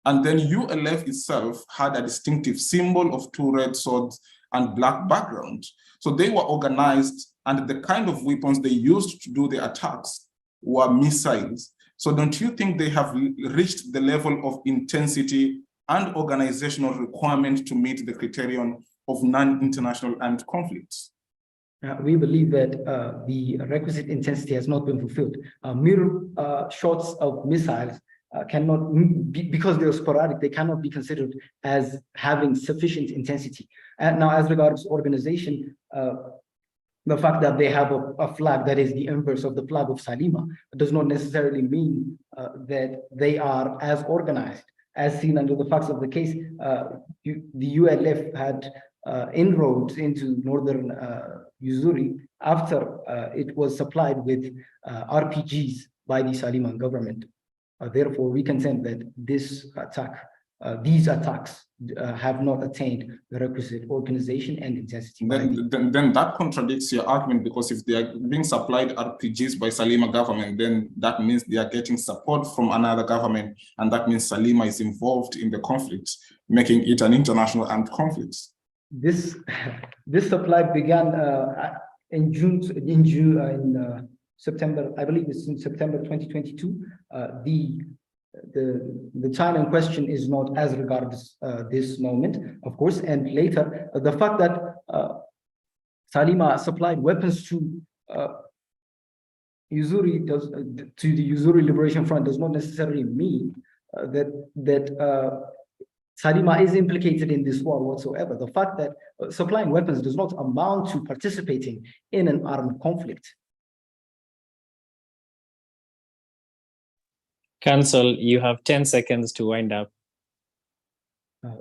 Speaker 6: And then ULF itself had a distinctive symbol of 2 red swords and black background. So they were organized, and the kind of weapons they used to do the attacks were missiles. So don't you think they have reached the level of intensity and organizational requirement to meet the criterion of non-international armed conflicts?
Speaker 7: We believe that the requisite intensity has not been fulfilled. Mere shots of missiles cannot be, because they're sporadic, they cannot be considered as having sufficient intensity. And now, as regards organization, the fact that they have a flag that is the inverse of the flag of Salima does not necessarily mean that they are as organized. As seen under the facts of the case, the ULF had inroads into northern Uzuri after it was supplied with RPGs by the Saliman government. Therefore, we contend that this attack these attacks have not attained the requisite organization and intensity.
Speaker 6: Then that contradicts your argument, because if they are being supplied RPGs by Salima government, then that means they are getting support from another government, and that means Salima is involved in the conflict, making it an international armed conflict.
Speaker 7: This supply began in September, I believe it's in September 2022. The China in question is not as regards this moment, of course, and later the fact that Salima supplied weapons to the Uzuri Liberation Front does not necessarily mean that Salima is implicated in this war whatsoever. The fact that supplying weapons does not amount to participating in an armed conflict.
Speaker 1: Council, you have 10 seconds to wind up.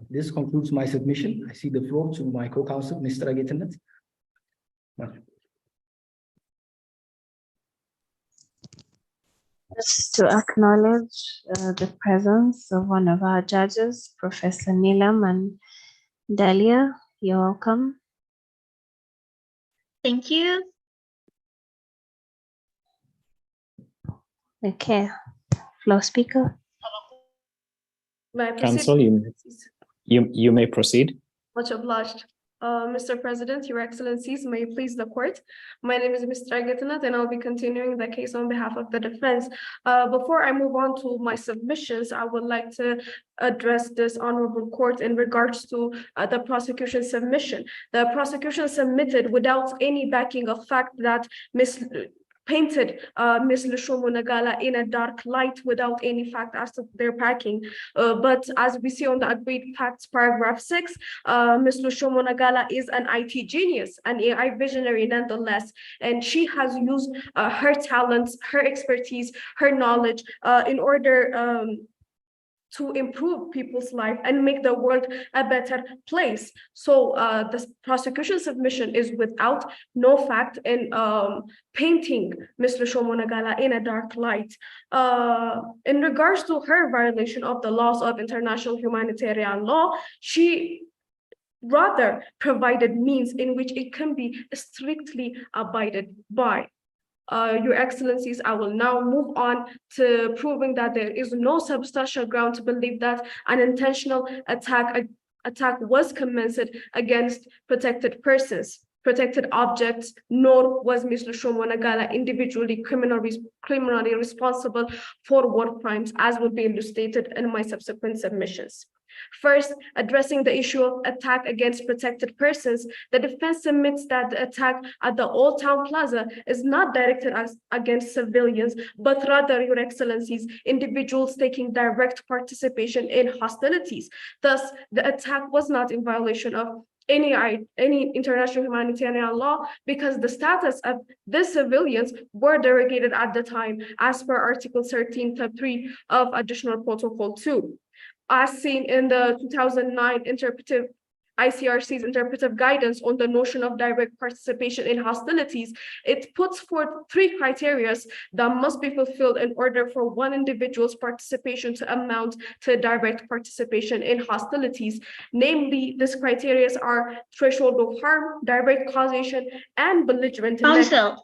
Speaker 7: This concludes my submission. I see the floor to my co-counsel, Mr. Agetanet.
Speaker 8: Just to acknowledge the presence of one of our judges, Professor Nilam and Dalia. You're welcome.
Speaker 3: Thank you.
Speaker 8: Okay. Floor speaker.
Speaker 1: Council, you may proceed.
Speaker 9: Much obliged. Mr. President, Your Excellencies, may it please the court. My name is Mr. Agetanet, and I'll be continuing the case on behalf of the defense. Before I move on to my submissions, I would like to address this honorable court in regards to the prosecution submission. The prosecution submitted without any backing of fact that painted Ms. Lushomo Nagala in a dark light without any fact as to their packing. But as we see on the agreed facts, paragraph 6, Ms. Lushomo Nagala is an IT genius, an AI visionary nonetheless, and she has used her talents, her expertise, her knowledge in order to improve people's life and make the world a better place. So the prosecution submission is without no fact in painting Ms. Lushomo Nagala in a dark light. In regards to her violation of the laws of international humanitarian law, she rather provided means in which it can be strictly abided by. Your Excellencies, I will now move on to proving that there is no substantial ground to believe that an intentional attack was commenced against protected persons, protected objects, nor was Ms. Lushomo Nagala individually criminally responsible for war crimes, as will be illustrated in my subsequent submissions. First, addressing the issue of attack against protected persons, the defense admits that the attack at the Old Town Plaza is not directed against civilians, but rather, Your Excellencies, individuals taking direct participation in hostilities. Thus, the attack was not in violation of any international humanitarian law, because the status of the civilians were derogated at the time as per Article 13.3 of Additional Protocol 2. As seen in the 2009 ICRC's interpretive guidance on the notion of direct participation in hostilities, it puts forth 3 criteria that must be fulfilled in order for one individual's participation to amount to direct participation in hostilities. Namely, these criteria are threshold of harm, direct causation, and belligerent.
Speaker 3: Counsel.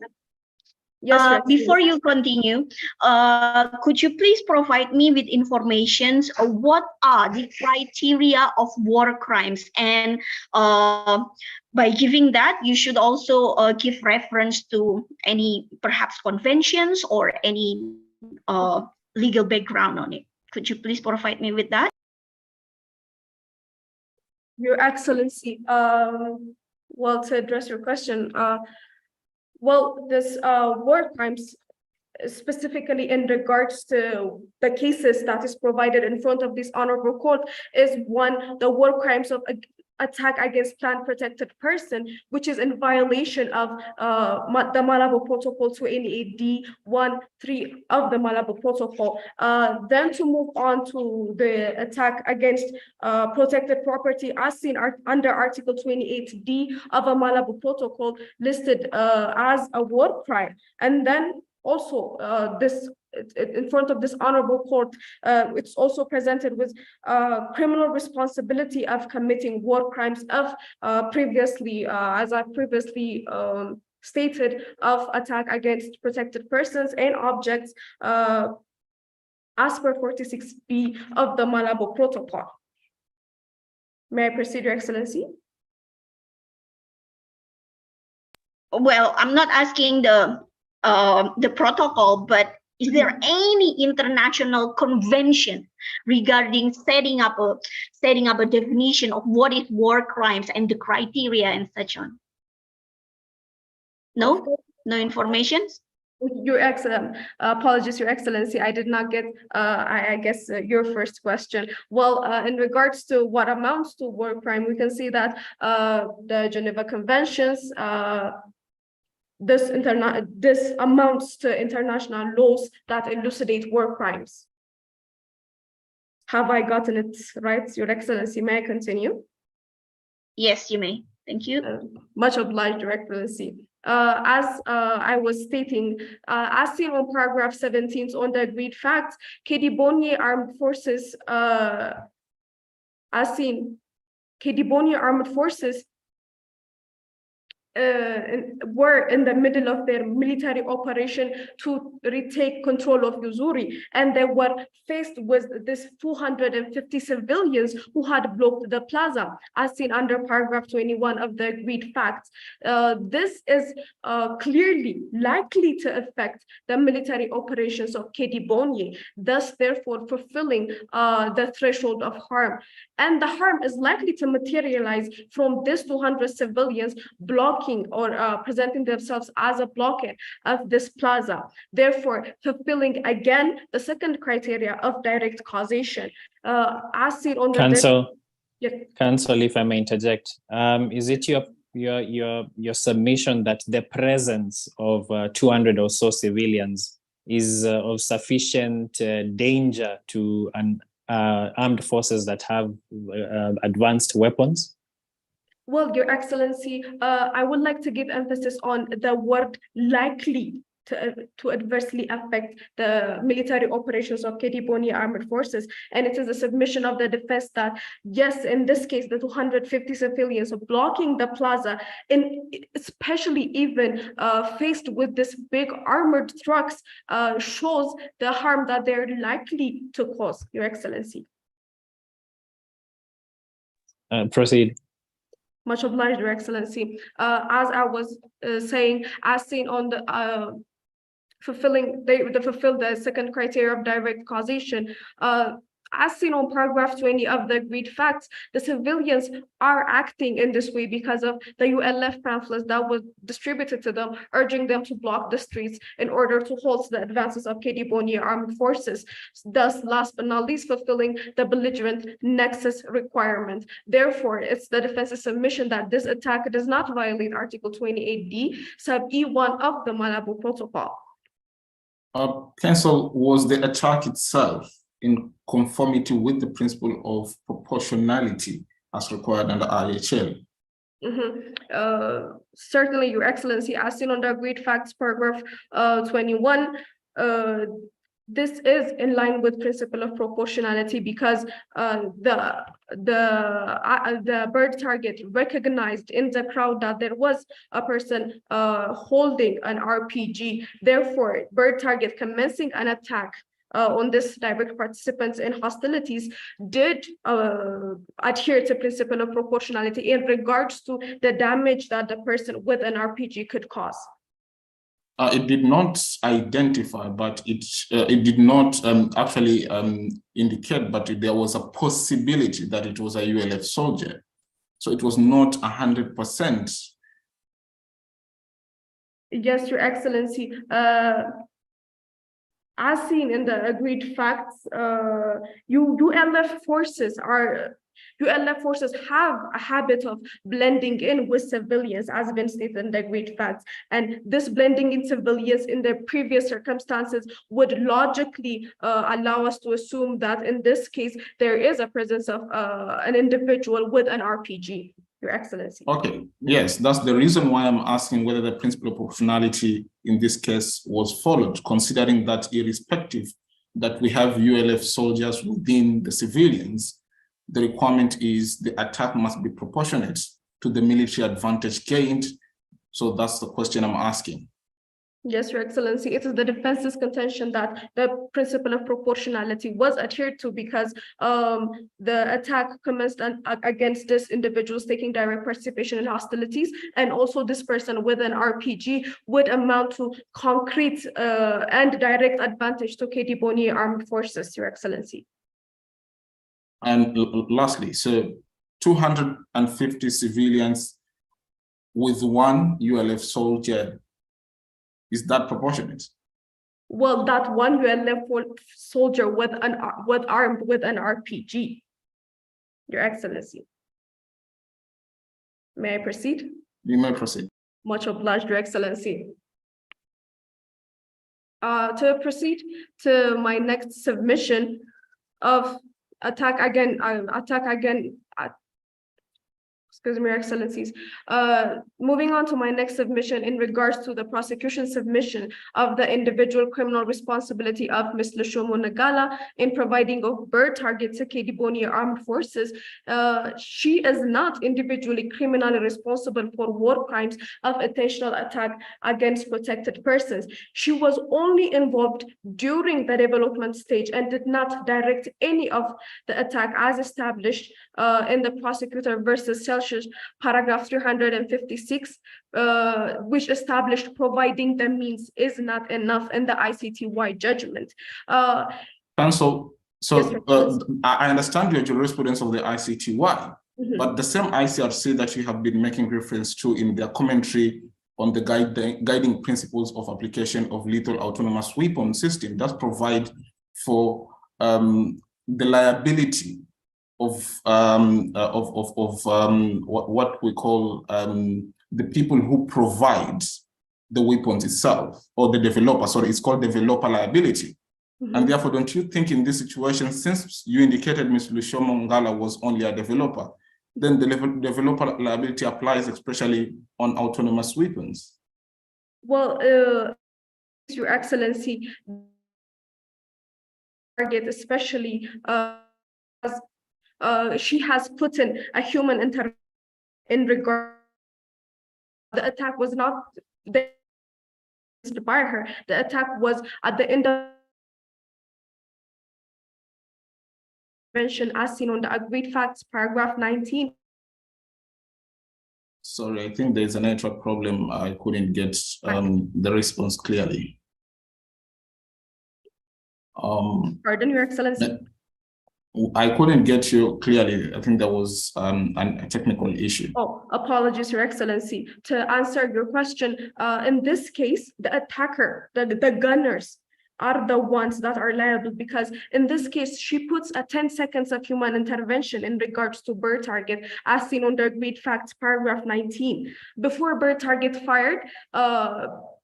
Speaker 3: Yes, before you continue, could you please provide me with information of what are the criteria of war crimes? And by giving that, you should also give reference to any perhaps conventions or any legal background on it. Could you please provide me with that?
Speaker 9: Your Excellency, well, to address your question, well, this war crimes, specifically in regards to the cases that is provided in front of this honorable court, is one, the war crimes of attack against planned protected person, which is in violation of the Malabo Protocol 288D1.3 of the Malabo Protocol. Then to move on to the attack against protected property as seen under Article 28D of the Malabo Protocol, listed as a war crime. And then also in front of this honorable court, it's also presented with criminal responsibility of committing war crimes of previously, as I previously stated, of attack against protected persons and objects as per 46B of the Malabo Protocol. May I proceed, Your Excellency?
Speaker 3: Well, I'm not asking the protocol, but is there any international convention regarding setting up a definition of what is war crimes and the criteria and such on? No, no information.
Speaker 9: Your apologies, Your Excellency, I did not get, I guess, your first question. Well, in regards to what amounts to war crime, we can see that the Geneva Conventions, this amounts to international laws that elucidate war crimes. Have I gotten it right, Your Excellency? May I continue?
Speaker 3: Yes, you may. Thank you.
Speaker 9: Much obliged, Your Excellency. As I was stating, as seen on paragraph 17 on the agreed facts, Kedibonyi Armed Forces, as seen, Kedibonyi Armed Forces were in the middle of their military operation to retake control of Yuzuri, and they were faced with this 250 civilians who had blocked the plaza, as seen under paragraph 21 of the agreed facts. This is clearly likely to affect the military operations of Kedibonyi, thus therefore fulfilling the threshold of harm. And the harm is likely to materialize from this 200 civilians blocking or presenting themselves as a blockade of this plaza, therefore fulfilling again the second criteria of direct causation. As seen on the
Speaker 1: Council,
Speaker 9: yes.
Speaker 1: Council, if I may interject, is it your submission that the presence of 200 or so civilians is of sufficient danger to armed forces that have advanced weapons?
Speaker 9: Well, Your Excellency, I would like to give emphasis on the word likely to adversely affect the military operations of Kedibonyi Armed Forces. And it is a submission of the defense that, yes, in this case, the 250 civilians blocking the plaza, and especially even faced with this big armored trucks, shows the harm that they're likely to cause, Your Excellency.
Speaker 1: Proceed.
Speaker 9: Much obliged, Your Excellency. As I was saying, as seen on the fulfill the second criteria of direct causation, as seen on paragraph 20 of the agreed facts, the civilians are acting in this way because of the ULF pamphlets that was distributed to them, urging them to block the streets in order to halt the advances of Kedibonyi Armed Forces, thus last but not least fulfilling the belligerent nexus requirement. Therefore, it's the defense's submission that this attack does not violate Article 28D, sub E1 of the Malabo Protocol.
Speaker 6: Council, was the attack itself in conformity with the principle of proportionality as required under IHL?
Speaker 9: Certainly, Your Excellency, as seen on the agreed facts, paragraph 21, this is in line with principle of proportionality because the bird target recognized in the crowd that there was a person holding an RPG. Therefore, bird target commencing an attack on this direct participants in hostilities did adhere to principle of proportionality in regards to the damage that the person with an RPG could cause.
Speaker 6: It did not identify, but it did not actually indicate, but there was a possibility that it was a ULF soldier. So it was not 100%.
Speaker 9: Yes, Your Excellency. As seen in the agreed facts, ULF forces have a habit of blending in with civilians, as been stated in the agreed facts. And this blending in civilians in the previous circumstances would logically allow us to assume that in this case, there is a presence of an individual with an RPG. Your Excellency.
Speaker 6: Okay, yes, that's the reason why I'm asking whether the principle of proportionality in this case was followed, considering that irrespective that we have ULF soldiers within the civilians, the requirement is the attack must be proportionate to the military advantage gained. So that's the question I'm asking.
Speaker 9: Yes, Your Excellency, it is the defense's contention that the principle of proportionality was adhered to because the attack commenced against this individuals taking direct participation in hostilities, and also this person with an RPG would amount to concrete and direct advantage to Kadiboni Armed Forces, Your Excellency.
Speaker 6: And lastly, so 250 civilians with one ULF soldier, is that proportionate?
Speaker 9: Well, that one ULF soldier armed with an RPG, Your Excellency. May I proceed?
Speaker 6: You may proceed.
Speaker 9: Much obliged, Your Excellency. To proceed to my next submission of attack again. Excuse me, Your Excellencies. Moving on to my next submission in regards to the prosecution submission of the individual criminal responsibility of Ms. Lushomo Nagala in providing of bird target to Kadiboni Armed Forces. She is not individually criminally responsible for war crimes of intentional attack against protected persons. She was only involved during the development stage and did not direct any of the attack as established in the prosecutor versus Celsius paragraph 356, which established providing the means is not enough in the ICTY judgment.
Speaker 6: Counsel, so
Speaker 9: yes,
Speaker 6: I understand your jurisprudence of the ICTY, but the same ICRC that you have been making reference to in their commentary on the guiding principles of application of lethal autonomous weapon system does provide for the liability of what we call the people who provide the weapons itself, or the developer. Sorry, it's called developer liability. And therefore, don't you think in this situation, since you indicated Ms. Lushomo Ngala was only a developer, then the developer liability applies especially on autonomous weapons?
Speaker 9: Well, Your Excellency, target especially she has put in a human intervention in regard. The attack was not by her. The attack was at the end of as seen on the agreed facts, paragraph 19.
Speaker 6: Sorry, I think there's a network problem. I couldn't get the response clearly.
Speaker 9: Pardon, Your Excellency.
Speaker 6: I couldn't get you clearly. I think there was a technical issue.
Speaker 9: Oh, apologies, Your Excellency. To answer your question, in this case, the attacker, the gunners, are the ones that are liable, because in this case, she puts a 10 seconds of human intervention in regards to bird target, as seen on the agreed facts, paragraph 19. Before bird target fired,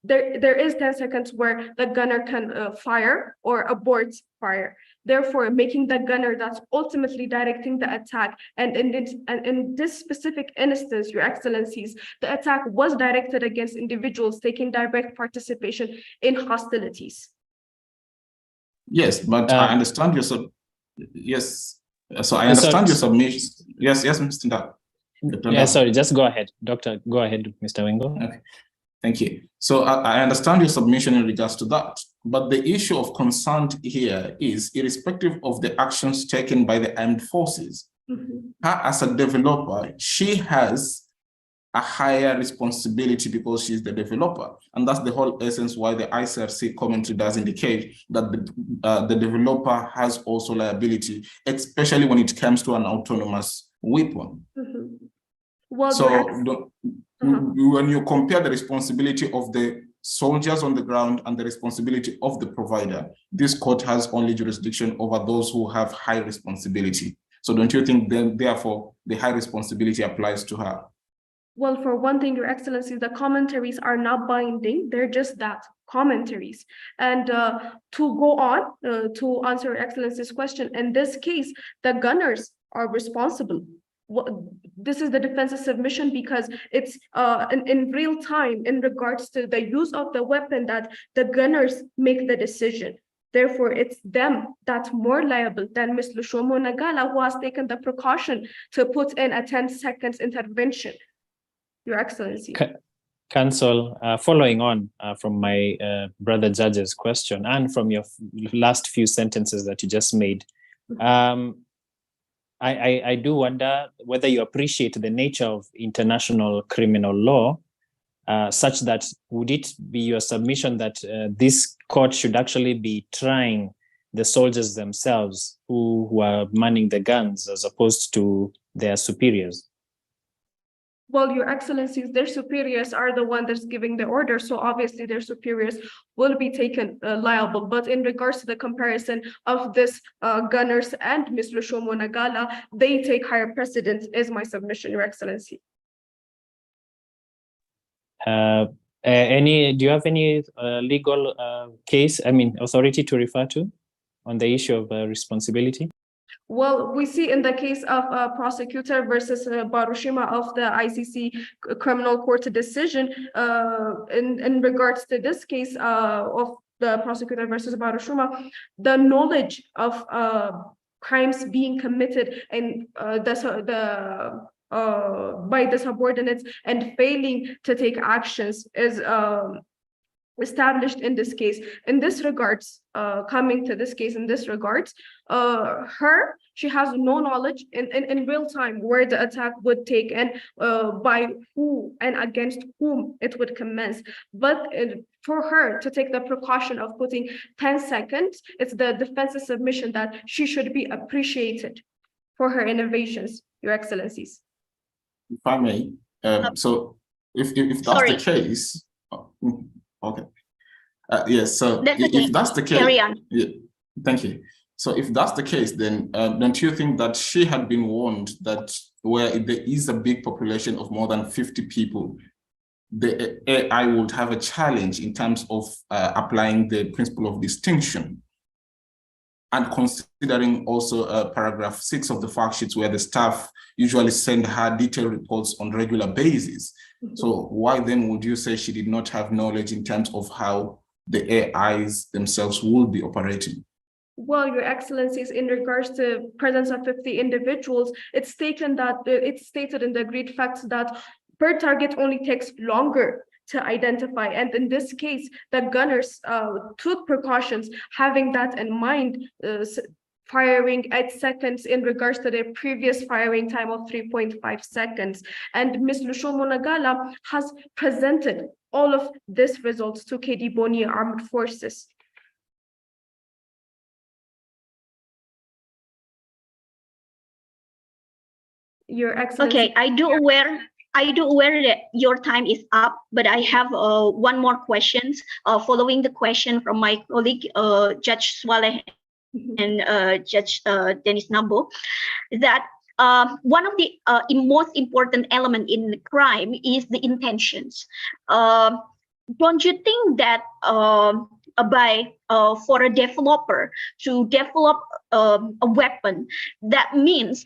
Speaker 9: there is 10 seconds where the gunner can fire or abort fire. Therefore, making the gunner that's ultimately directing the attack. And in this specific instance, Your Excellencies, the attack was directed against individuals taking direct participation in hostilities.
Speaker 6: Yes, but I understand your yes. So I understand your submission. Yes, Mr. Nda.
Speaker 1: Yeah, sorry, just go ahead. Doctor, go ahead, Mr. Wingo.
Speaker 6: Okay. Thank you. So I understand your submission in regards to that, but the issue of concern here is, irrespective of the actions taken by the armed forces, her as a developer, she has a higher responsibility because she's the developer. And that's the whole essence why the ICRC commentary does indicate that the developer has also liability, especially when it comes to an autonomous weapon.
Speaker 9: Well,
Speaker 6: so when you compare the responsibility of the soldiers on the ground and the responsibility of the provider, this court has only jurisdiction over those who have high responsibility. So don't you think then, therefore, the high responsibility applies to her?
Speaker 9: Well, for one thing, Your Excellency, the commentaries are not binding. They're just that, commentaries. And to go on, to answer Your Excellency's question, in this case, the gunners are responsible this is the defense's submission because it's in real time in regards to the use of the weapon that the gunners make the decision. Therefore, it's them that's more liable than Ms. Lushomo Nagala, who has taken the precaution to put in a 10 seconds intervention. Your Excellency.
Speaker 1: Counsel, following on from my brother judge's question and from your last few sentences that you just made, I do wonder whether you appreciate the nature of international criminal law, such that would it be your submission that this court should actually be trying the soldiers themselves who are manning the guns as opposed to their superiors?
Speaker 9: Well, Your Excellencies, their superiors are the one that's giving the order, so obviously their superiors will be taken liable. But in regards to the comparison of this gunners and Ms. Lushomo Nagala, they take higher precedence, is my submission, Your Excellency.
Speaker 1: Do you have any legal case, authority to refer to on the issue of responsibility?
Speaker 9: Well, we see in the case of prosecutor versus Barushima of the ICC criminal court decision, in regards to this case of the prosecutor versus Barushima, the knowledge of crimes being committed and by the subordinates and failing to take actions is established in this case. In this regards, coming to this case in this regards, she has no knowledge in real time where the attack would take and by who and against whom it would commence. But for her to take the precaution of putting 10 seconds, it's the defense's submission that she should be appreciated for her innovations, Your Excellencies.
Speaker 6: If I may, so if that's the case, okay. Yes, so if that's the case,
Speaker 3: carry on.
Speaker 6: Yeah, thank you. So if that's the case, then don't you think that she had been warned that where there is a big population of more than 50 people, the AI would have a challenge in terms of applying the principle of distinction? And considering also paragraph 6 of the fact sheets where the staff usually send her detailed reports on regular basis. So why then would you say she did not have knowledge in terms of how the AIs themselves will be operating?
Speaker 9: Well, Your Excellencies, in regards to presence of 50 individuals, it's stated that it's stated in the agreed facts that per target only takes longer to identify. And in this case, the gunners took precautions, having that in mind, firing 8 seconds in regards to their previous firing time of 3.5 seconds. And Ms. Lushomo Nagala has presented all of these results to KD Boni Armed Forces. Your Excellency.
Speaker 3: Okay, I do aware that your time is up, but I have one more question following the question from my colleague, Judge Swaleh and Judge Dennis Nambo, that one of the most important element in the crime is the intentions. Don't you think that for a developer to develop a weapon, that means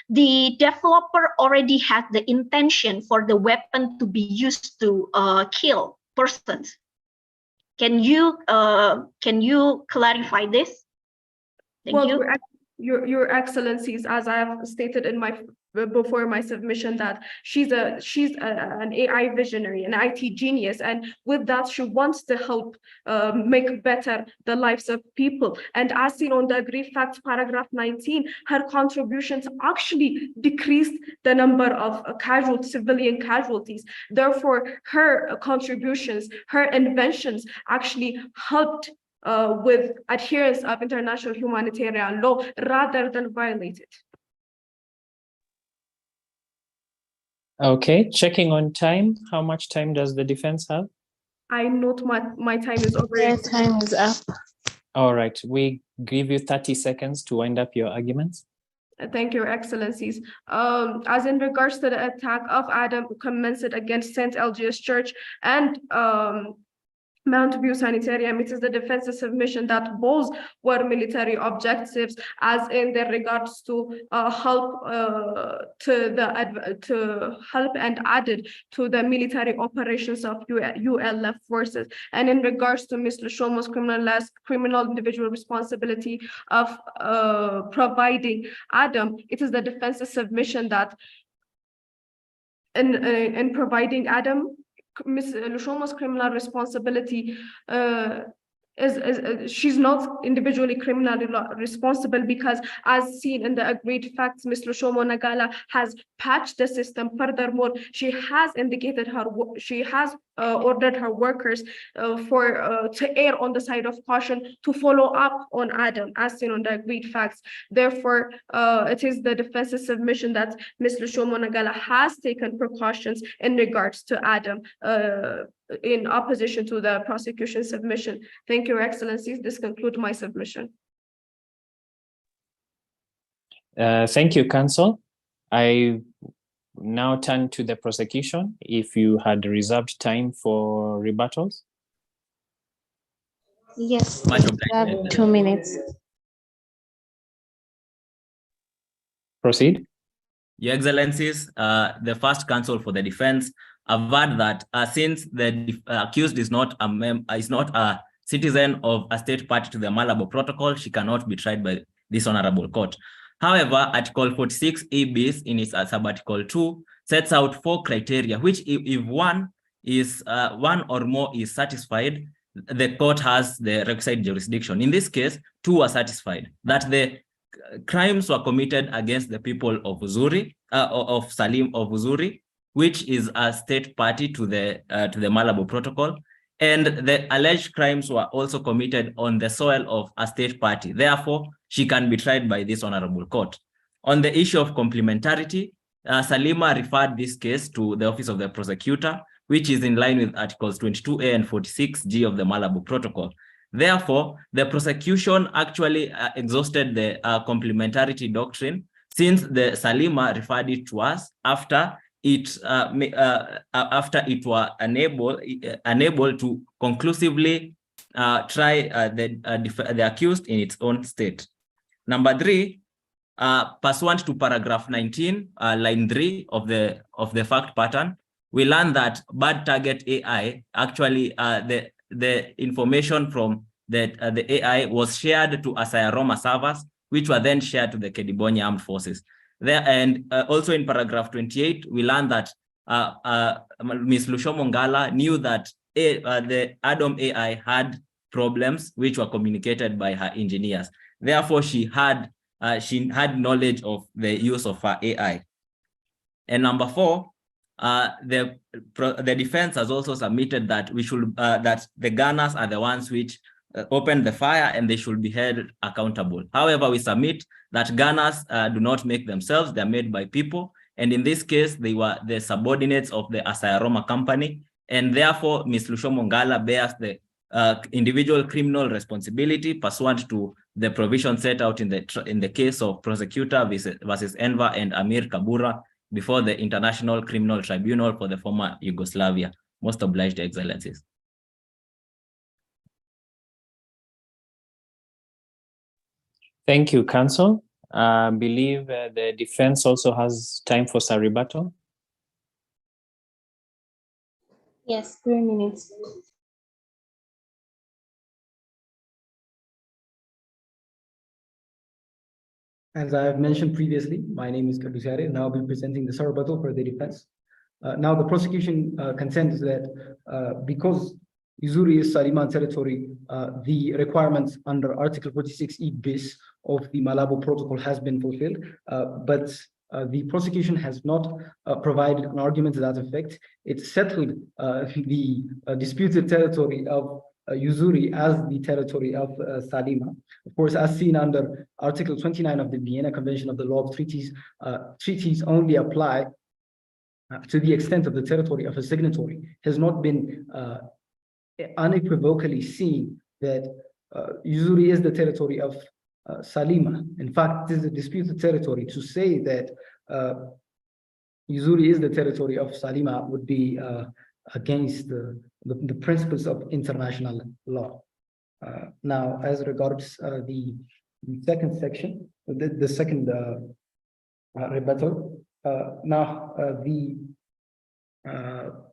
Speaker 3: the developer already has the intention for the weapon to be used to kill persons? Can you clarify this? Thank you.
Speaker 9: Your Excellencies, as I have stated in my before my submission, that she's an AI visionary, an IT genius, and with that she wants to help make better the lives of people. And as seen on the agreed facts paragraph 19, her contributions actually decreased the number of civilian casualties. Therefore, her contributions, her inventions actually helped with adherence of international humanitarian law rather than violate it.
Speaker 1: Okay, checking on time. How much time does the defense have?
Speaker 9: I note my time is over.
Speaker 8: Their time is up.
Speaker 1: All right, we give you 30 seconds to wind up your arguments.
Speaker 9: Thank you, Your Excellencies. As in regards to the attack of Adam commenced against St. Elgius Church and Mount View Sanitarium. It is the defense's submission that both were military objectives, as in their regards to help and added to the military operations of ULF forces. And in regards to Ms. Lushomo's criminal individual responsibility of providing Adam, it is the defense's submission that in providing Adam, Ms. Lushomo's criminal responsibility she's not individually criminally responsible, because as seen in the agreed facts, Ms. Lushomo Nagala has patched the system. Furthermore, she has indicated she has ordered her workers to err on the side of caution, to follow up on Adam, as seen on the agreed facts. Therefore, it is the defense's submission that Ms. Lushomo Nagala has taken precautions in regards to Adam, in opposition to the prosecution submission. Thank you, Your Excellencies. This concludes my submission.
Speaker 1: Thank you, Counsel. I now turn to the prosecution. If you had reserved time for rebuttals.
Speaker 8: Yes, we have 2 minutes.
Speaker 1: Proceed.
Speaker 10: Your Excellencies, the first counsel for the defense averred that since the accused is not a citizen of a state party to the Malabo Protocol, she cannot be tried by this honorable court. However, Article 46 E-bis in its sub-article 2 sets out 4 criteria, which if one or more is satisfied, the court has the requisite jurisdiction. In this case, 2 were satisfied, that the crimes were committed against the people of Uzuri, of Salim of Uzuri, which is a state party to the Malabo Protocol, and the alleged crimes were also committed on the soil of a state party. Therefore, she can be tried by this honorable court. On the issue of complementarity, Salima referred this case to the Office of the Prosecutor, which is in line with Articles 22A and 46G of the Malabo Protocol. Therefore, the prosecution actually exhausted the complementarity doctrine, since the Salima referred it to us after it were unable to conclusively try the accused in its own state. Number 3, pursuant to paragraph 19, line 3 of the fact pattern, we learned that bad target AI actually the information from the AI was shared to Asayaroma servers, which were then shared to the Kedibonyi Armed Forces. And also in paragraph 28, we learned that Ms. Lushomo Ngala knew that the Adam AI had problems which were communicated by her engineers. Therefore, she had knowledge of the use of her AI. And number 4, the defense has also submitted that that the gunners are the ones which opened the fire and they should be held accountable. However, we submit that gunners do not make themselves, they're made by people. And in this case, they were the subordinates of the Asayaroma company. And therefore, Ms. Lushomo Ngala bears the individual criminal responsibility pursuant to the provision set out in the case of Prosecutor versus Enver and Amir Kabura before the International Criminal Tribunal for the former Yugoslavia. Most obliged, Excellencies.
Speaker 1: Thank you, Counsel. I believe the defense also has time for some rebuttal.
Speaker 8: Yes, 3 minutes.
Speaker 7: As I have mentioned previously, my name is Kadusiare, and I'll be presenting the rebuttal for the defense. Now, the prosecution contends that because Uzuri is Salima territory, the requirements under Article 46E bis of the Malabo Protocol has been fulfilled, but the prosecution has not provided an argument to that effect. It settled the disputed territory of Uzuri as the territory of Salima. Of course, as seen under Article 29 of the Vienna Convention of the Law of Treaties, treaties only apply to the extent of the territory of a signatory. It has not been unequivocally seen that Uzuri is the territory of Salima. In fact, it is a disputed territory. To say that Uzuri is the territory of Salima would be against the principles of international law. Now, as regards the second section, the second rebuttal, the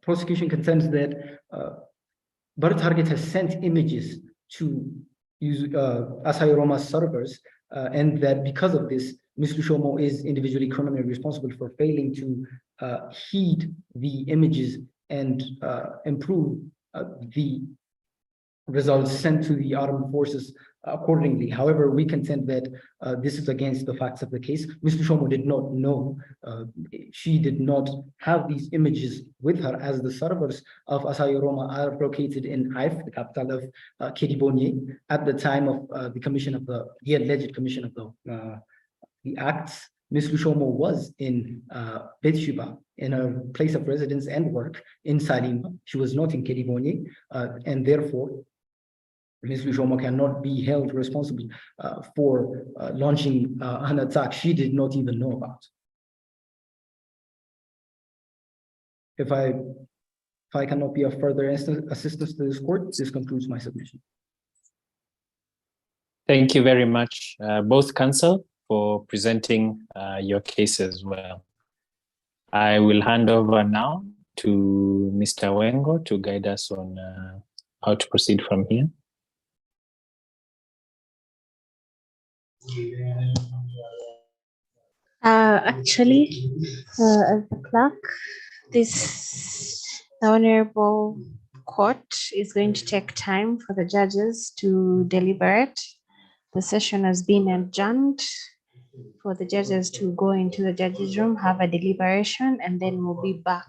Speaker 7: prosecution contends that Bharat Target has sent images to Asahi Roma's servers, and that because of this, Ms. Lushomo is individually criminally responsible for failing to heed the images and improve the results sent to the armed forces accordingly. However, we contend that this is against the facts of the case. Ms. Lushomo did not know, she did not have these images with her, as the servers of Asahi Roma are located in Haif, the capital of Kedibonye, at the time of the commission of the alleged commission of the acts. Ms. Lushomo was in Beit Sheba, in a place of residence and work in Salima. She was not in Kedibonye, and therefore Ms. Lushomo cannot be held responsible for launching an attack she did not even know about. If I cannot be of further assistance to this court, this concludes my submission.
Speaker 1: Thank you very much, both counsel, for presenting your case as well. I will hand over now to Mr. Wengo to guide us on how to proceed from here.
Speaker 8: Actually, as the clerk, this honorable court is going to take time for the judges to deliberate. The session has been adjourned for the judges to go into the judges' room, have a deliberation, and then we'll be back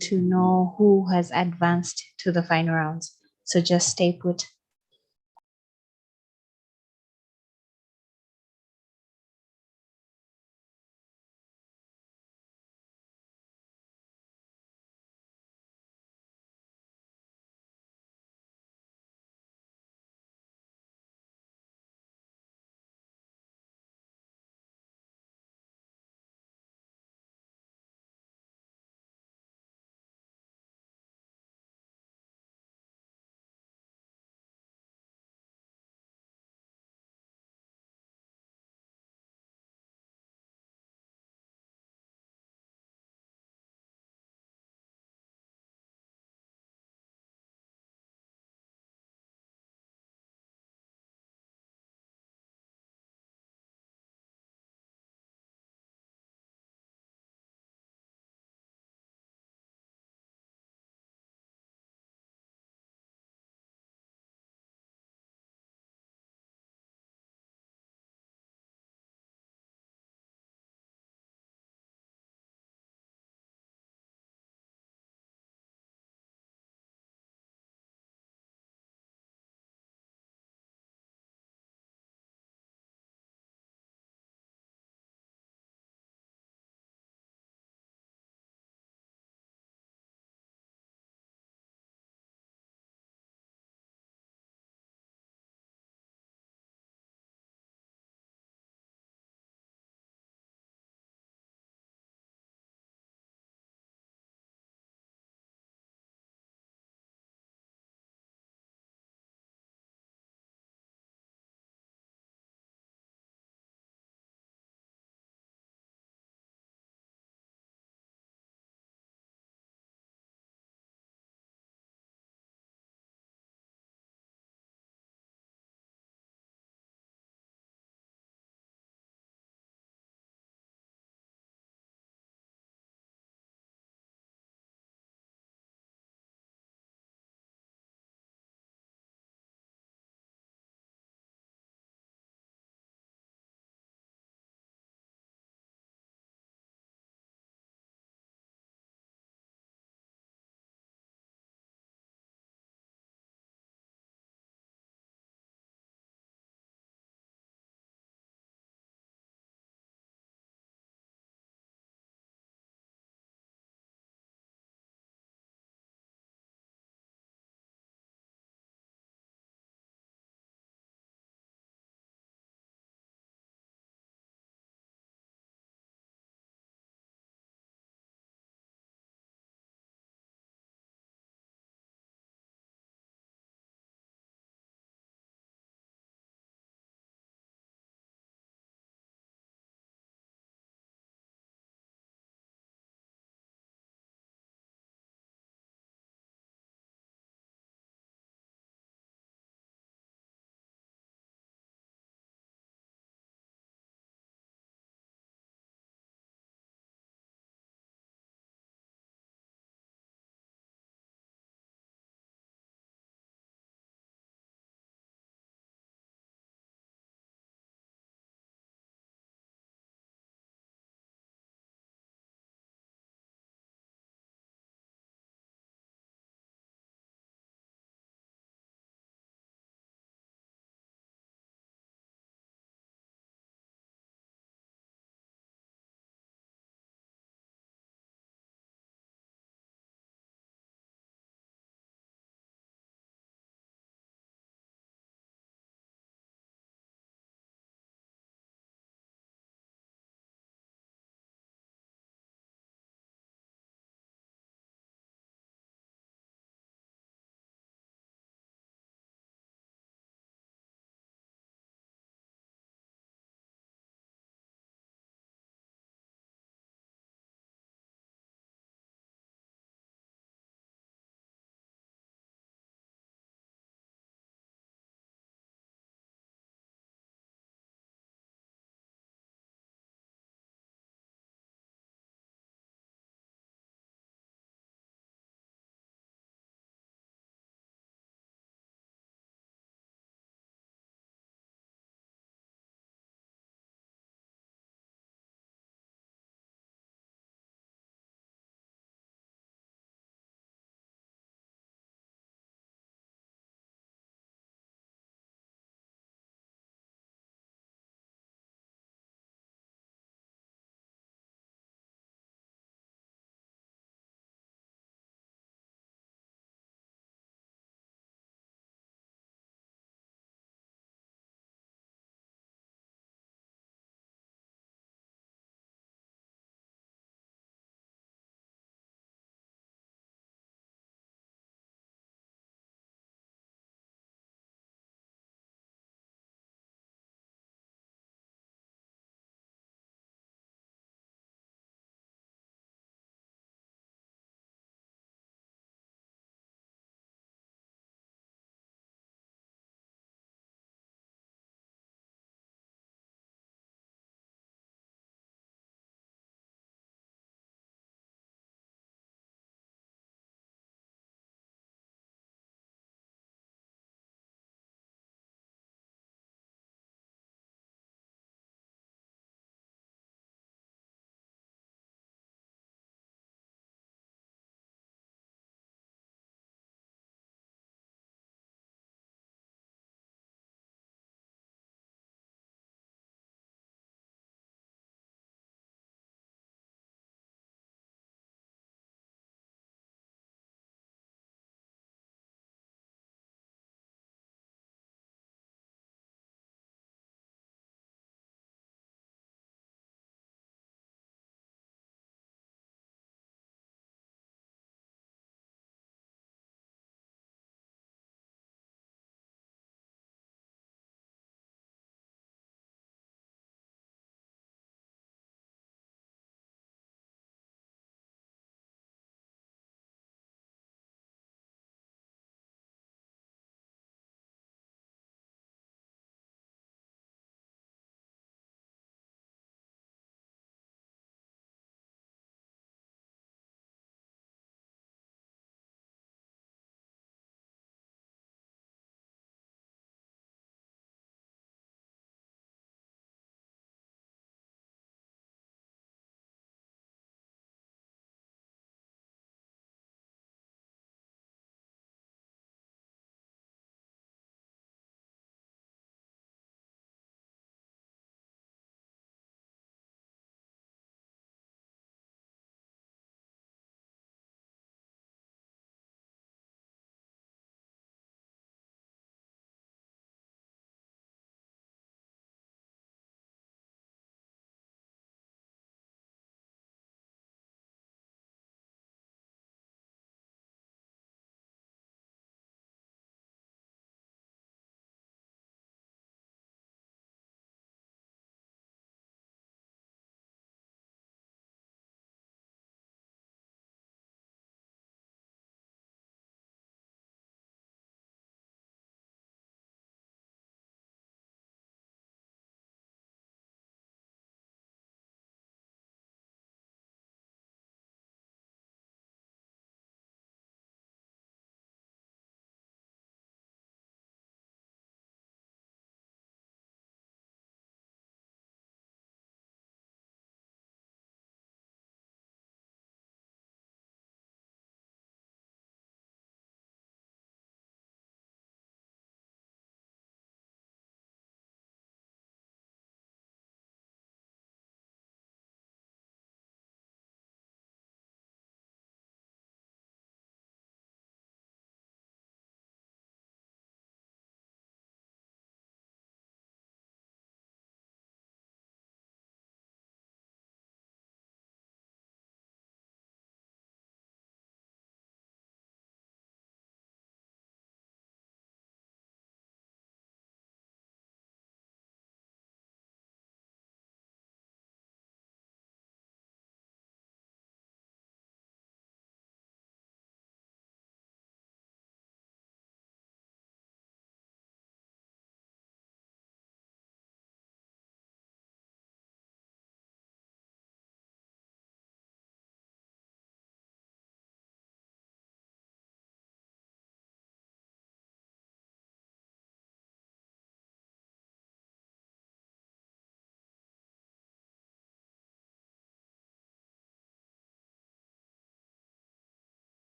Speaker 8: to know who has advanced to the final rounds. So just stay put.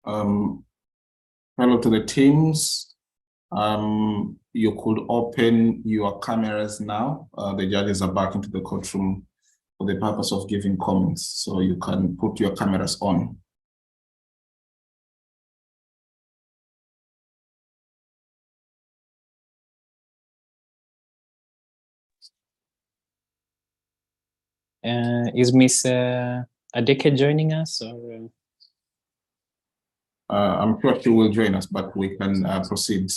Speaker 6: Hello to the teams. You could open your cameras now. The judges are back into the courtroom for the purpose of giving comments, so you can put your cameras on.
Speaker 1: Is Miss Adeke joining us? Or?
Speaker 6: I'm sure she will join us, but we can proceed.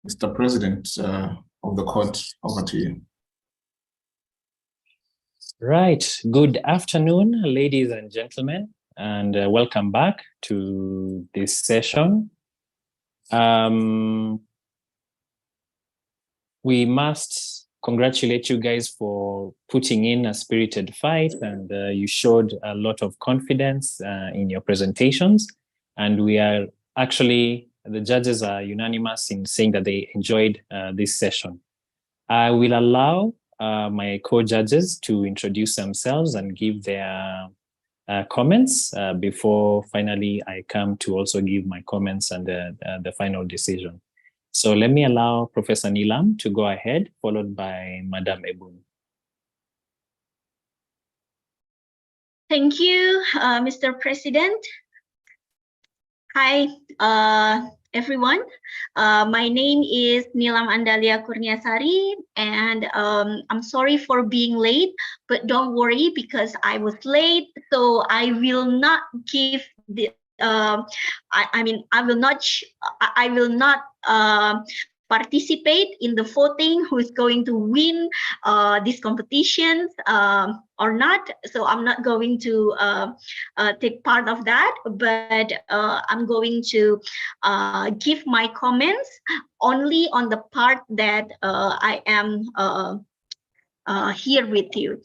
Speaker 6: Mr. President of the court, over to you.
Speaker 1: Right. Good afternoon, ladies and gentlemen, and welcome back to this session. We must congratulate you guys for putting in a spirited fight, and you showed a lot of confidence in your presentations. And we are actually, the judges are unanimous in saying that they enjoyed this session. I will allow my co-judges to introduce themselves and give their comments before finally I come to also give my comments and the final decision. So let me allow Professor Nilam to go ahead, followed by Madam Ebun.
Speaker 3: Thank you, Mr. President. Hi, everyone. My name is Nilam Andalia Kurniasari, and I'm sorry for being late, but don't worry because I was late, so I will not give the I will not participate in the voting who is going to win these competitions or not. So I'm not going to take part of that, but I'm going to give my comments only on the part that I am here with you.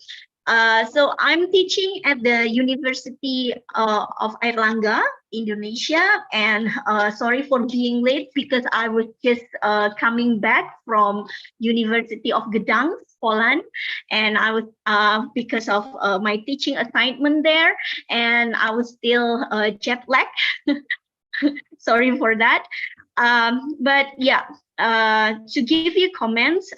Speaker 3: So I'm teaching at the University of Airlangga, Indonesia, and sorry for being late because I was just coming back from University of Gdańsk, Poland, and I was because of my teaching assignment there, and I was still jet lagged. Sorry for that. But yeah, to give you comments,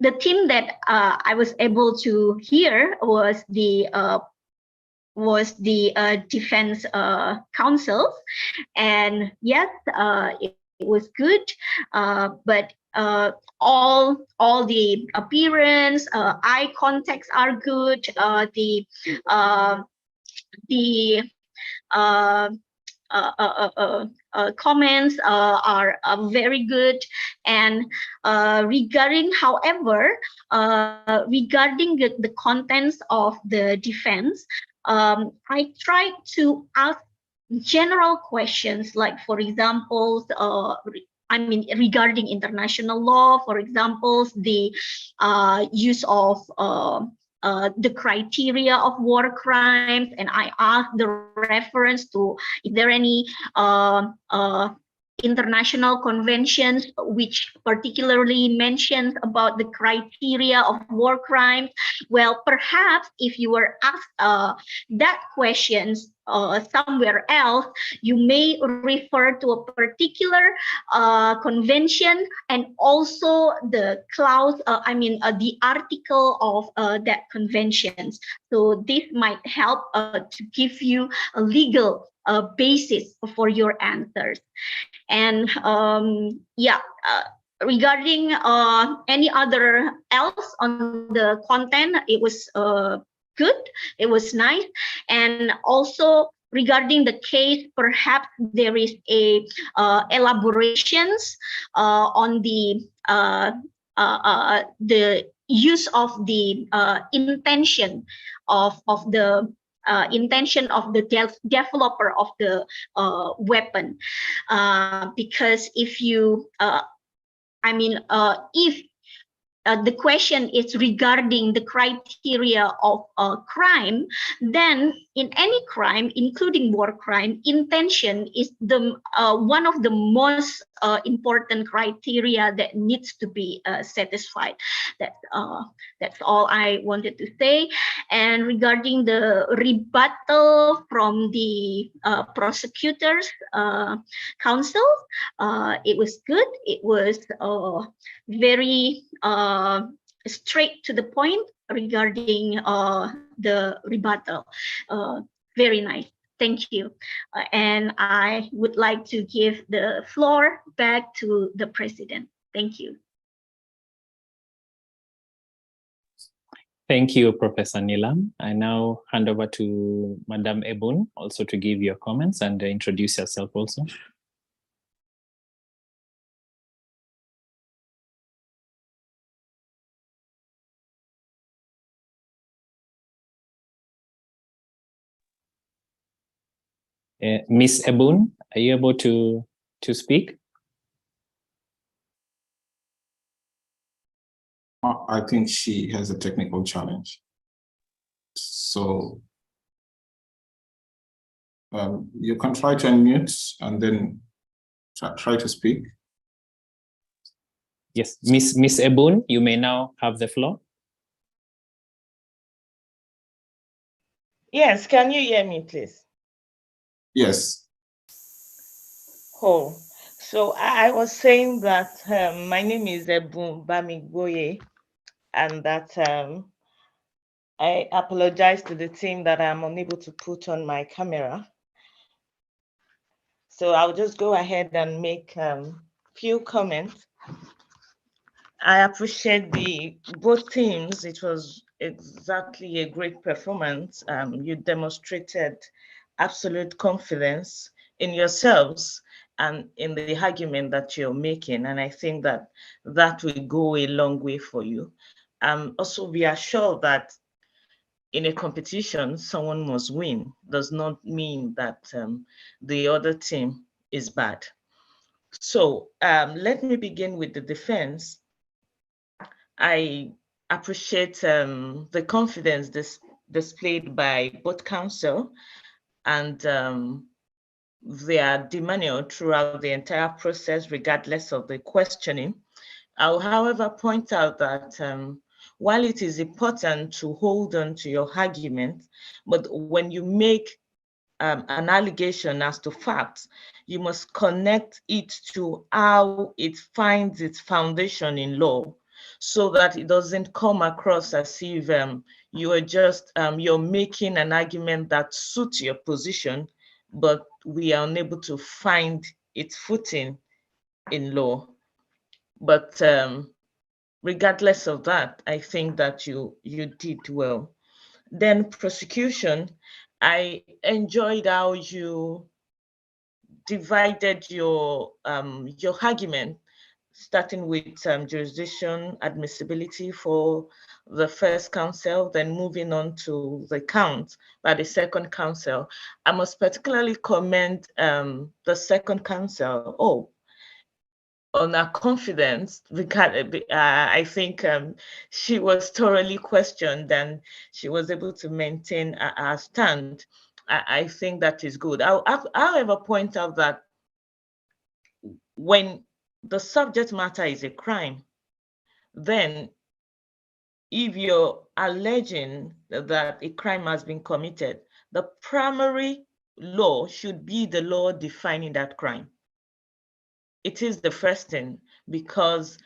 Speaker 3: the team that I was able to hear was the defense counsel, and yes, it was good, but all the appearance, eye contacts are good. Comments are very good, and regarding the contents of the defense, I tried to ask general questions, like for example, regarding international law, for example, the use of the criteria of war crimes, and I asked the reference to is there any international conventions which particularly mentions about the criteria of war crimes. Well, perhaps if you were asked that questions somewhere else, you may refer to a particular convention and also the clause, the article of that convention. So this might help to give you a legal basis for your answers. And regarding any other else on the content, it was good, it was nice. And also regarding the case, perhaps there is a elaborations on the use of the intention of the intention of the developer of the weapon, because if you if the question is regarding the criteria of a crime, then in any crime, including war crime, intention is the one of the most important criteria that needs to be satisfied. That's all I wanted to say. And regarding the rebuttal from the prosecutors counsel, it was good. It was very straight to the point regarding the rebuttal. Very nice. Thank you. And I would like to give the floor back to the president. Thank you.
Speaker 1: Thank you, Professor Nilam. I now hand over to Madam Ebun also to give your comments and introduce yourself also. Miss Ebun, are you able to speak?
Speaker 6: I think she has a technical challenge. So you can try to unmute and then try to speak.
Speaker 1: Yes, Miss Ebun, you may now have the floor.
Speaker 5: Yes, can you hear me, please?
Speaker 6: Yes.
Speaker 5: Oh, so I was saying that my name is Ebun Bamigboye, and that I apologize to the team that I'm unable to put on my camera. So I'll just go ahead and make few comments. I appreciate both teams. It was exactly a great performance. You demonstrated absolute confidence in yourselves and in the argument that you're making. And I think that will go a long way for you. Also be assured that in a competition, someone must win. Does not mean that the other team is bad. So let me begin with the defense. I appreciate the confidence displayed by both counsel and their demeanor throughout the entire process, regardless of the questioning. I'll, however, point out that while it is important to hold on to your argument, but when you make an allegation as to facts, you must connect it to how it finds its foundation in law, so that it doesn't come across as if you are just you're making an argument that suits your position, but we are unable to find its footing in law. But regardless of that, I think that you did well. Then prosecution, I enjoyed how you divided your argument, starting with jurisdiction, admissibility for the first counsel, then moving on to the count by the second counsel. I must particularly commend the second counsel on her confidence. I think she was thoroughly questioned and she was able to maintain her stand. I think that is good. I'll however point out that when the subject matter is a crime, then if you're alleging that a crime has been committed, the primary law should be the law defining that crime. It is the first thing, because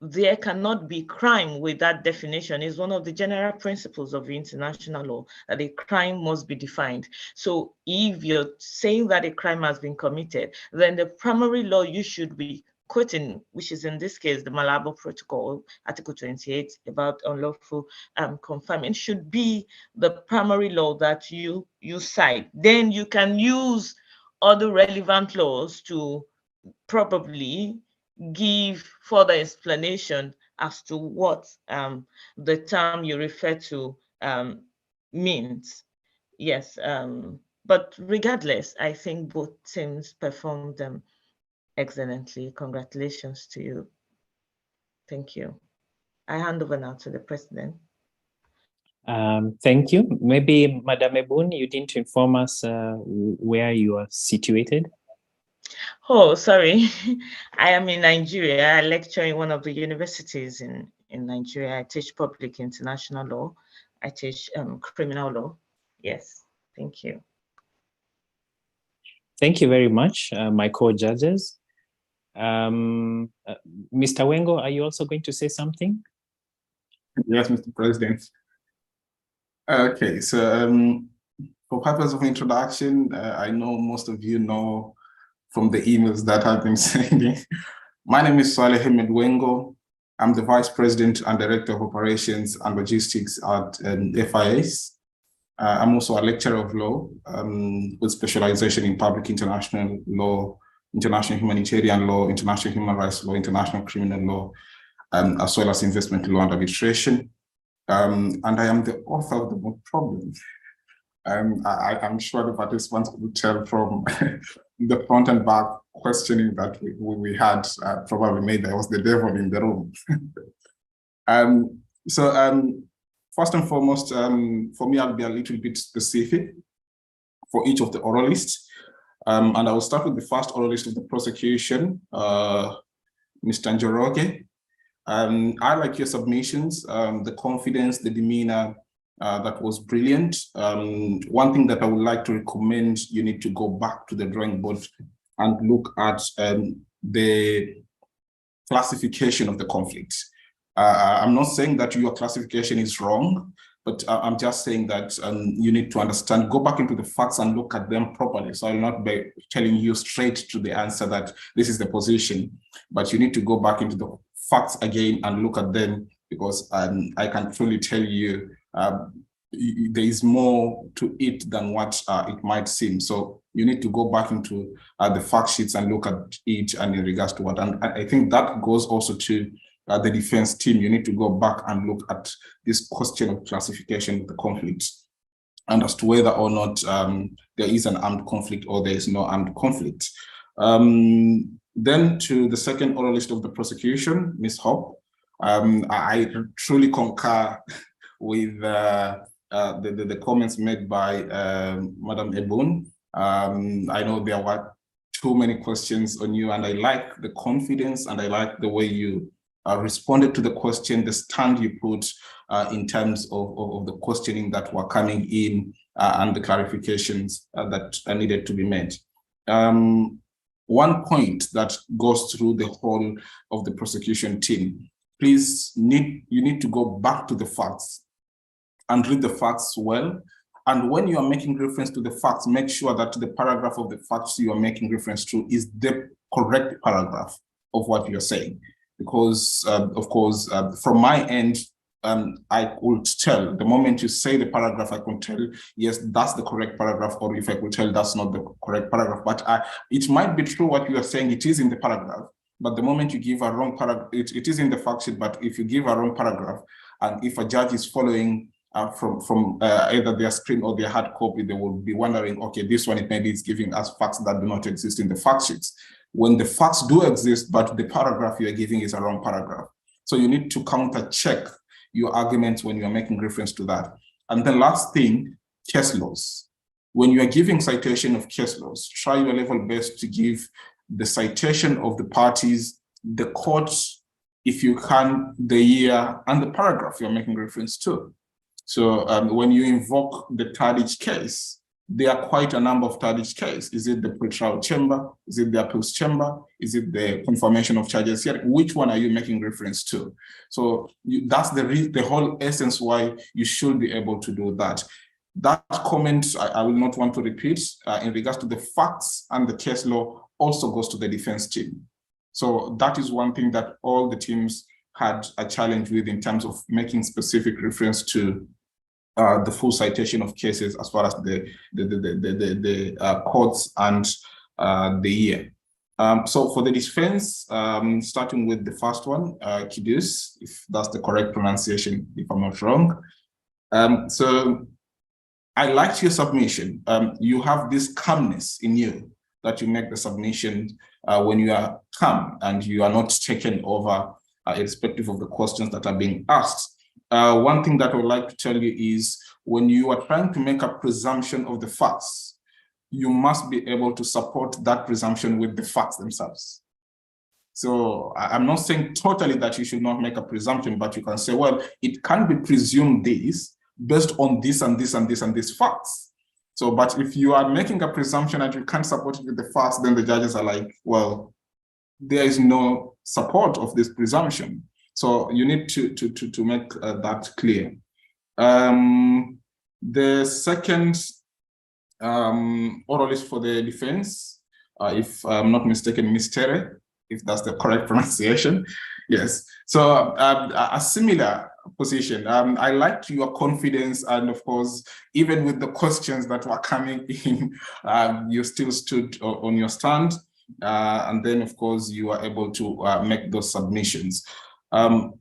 Speaker 5: there cannot be crime with that definition. Is one of the general principles of international law, that a crime must be defined. So if you're saying that a crime has been committed, then the primary law you should be quoting, which is in this case the Malabo Protocol, Article 28, about unlawful confinement, should be the primary law that you cite. Then you can use other relevant laws to probably give further explanation as to what the term you refer to means. Yes, but regardless, I think both teams performed excellently. Congratulations to you. Thank you. I hand over now to the president.
Speaker 1: Thank you. Maybe Madam Ebun, you didn't inform us where you are situated.
Speaker 5: Oh, sorry. I am in Nigeria. I lecture in one of the universities in Nigeria. I teach public international law. I teach criminal law. Yes, thank you.
Speaker 1: Thank you very much, my co-judges. Mr. Wengo, are you also going to say something?
Speaker 6: Yes, Mr. President. Okay, so for purpose of introduction, I know most of you know from the emails that I've been sending. My name is Saleh Ahmed Wengo. I'm the Vice President and Director of Operations and Logistics at FIS. I'm also a lecturer of law with specialization in public international law, international humanitarian law, international human rights law, international criminal law, as well as investment law and arbitration. And I am the author of the book Problem. I'm sure the participants could tell from the front and back questioning that we had probably made there was the devil in the room. First and foremost, for me, I'll be a little bit specific for each of the oralists. And I will start with the first oralist of the prosecution, Mr. Njoroge. I like your submissions, the confidence, the demeanor, that was brilliant. One thing that I would like to recommend, you need to go back to the drawing board and look at the classification of the conflict. I'm not saying that your classification is wrong, but I'm just saying that you need to understand, go back into the facts and look at them properly. So I'll not be telling you straight to the answer that this is the position, but you need to go back into the facts again and look at them, because I can truly tell you there is more to it than what it might seem. So you need to go back into the fact sheets and look at it and in regards to what. And I think that goes also to the defense team. You need to go back and look at this question of classification of the conflict and as to whether or not there is an armed conflict or there is no armed conflict. Then to the second oralist of the prosecution, Ms. Hope. I truly concur with the comments made by Madam Ebun. I know there were too many questions on you, and I like the confidence and I like the way you responded to the question, the stand you put in terms of the questioning that were coming in and the clarifications that needed to be made. One point that goes through the whole of the prosecution team, please, you need to go back to the facts and read the facts well. And when you are making reference to the facts, make sure that the paragraph of the facts you are making reference to is the correct paragraph of what you're saying. Because, of course, from my end, I could tell, the moment you say the paragraph, I can tell, yes, that's the correct paragraph, or if I could tell that's not the correct paragraph. But it might be true what you are saying, it is in the paragraph. But the moment you give a wrong paragraph, it is in the fact sheet, but if you give a wrong paragraph, and if a judge is following from either their screen or their hard copy, they will be wondering, okay, this one maybe is giving us facts that do not exist in the fact sheets. When the facts do exist, but the paragraph you are giving is a wrong paragraph. So you need to counter check your arguments when you are making reference to that. And the last thing, case laws. When you are giving citation of case laws, try your level best to give the citation of the parties, the courts, if you can, the year and the paragraph you're making reference to. So when you invoke the Tadic case, there are quite a number of Tadic cases. Is it the pre-trial chamber? Is it the appeals chamber? Is it the confirmation of charges here? Which one are you making reference to? So that's the whole essence why you should be able to do that. That comment, I will not want to repeat, in regards to the facts and the case law also goes to the defense team. So that is one thing that all the teams had a challenge with in terms of making specific reference to the full citation of cases as far as the courts and the year. So for the defense, starting with the first one, Kidus, if that's the correct pronunciation, if I'm not wrong. So I liked your submission. You have this calmness in you that you make the submission when you are calm and you are not taken over irrespective of the questions that are being asked. One thing that I would like to tell you is when you are trying to make a presumption of the facts, you must be able to support that presumption with the facts themselves. So I'm not saying totally that you should not make a presumption, but you can say, well, it can be presumed this based on this and this and this and these facts. So, but if you are making a presumption and you can't support it with the facts, then the judges are like, well, there is no support of this presumption. So you need to make that clear. The second oral is for the defense, if I'm not mistaken, Ms. Tere, if that's the correct pronunciation. Yes. So a similar position. I liked your confidence, and of course, even with the questions that were coming in, you still stood on your stand. And then, of course, you are able to make those submissions.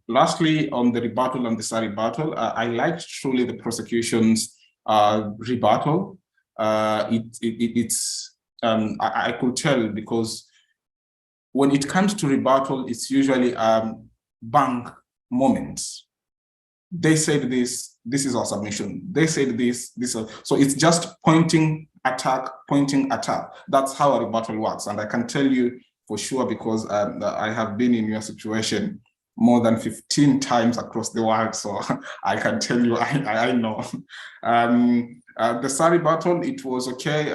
Speaker 6: Lastly, on the rebuttal and the rebuttal, I liked truly the prosecution's rebuttal. I could tell, because when it comes to rebuttal, it's usually bang moments. They said this is our submission. They said this. So it's just pointing, attack, pointing, attack. That's how a rebuttal works. And I can tell you for sure, because I have been in your situation more than 15 times across the world. So I can tell you, I know. The SAR rebuttal, it was okay.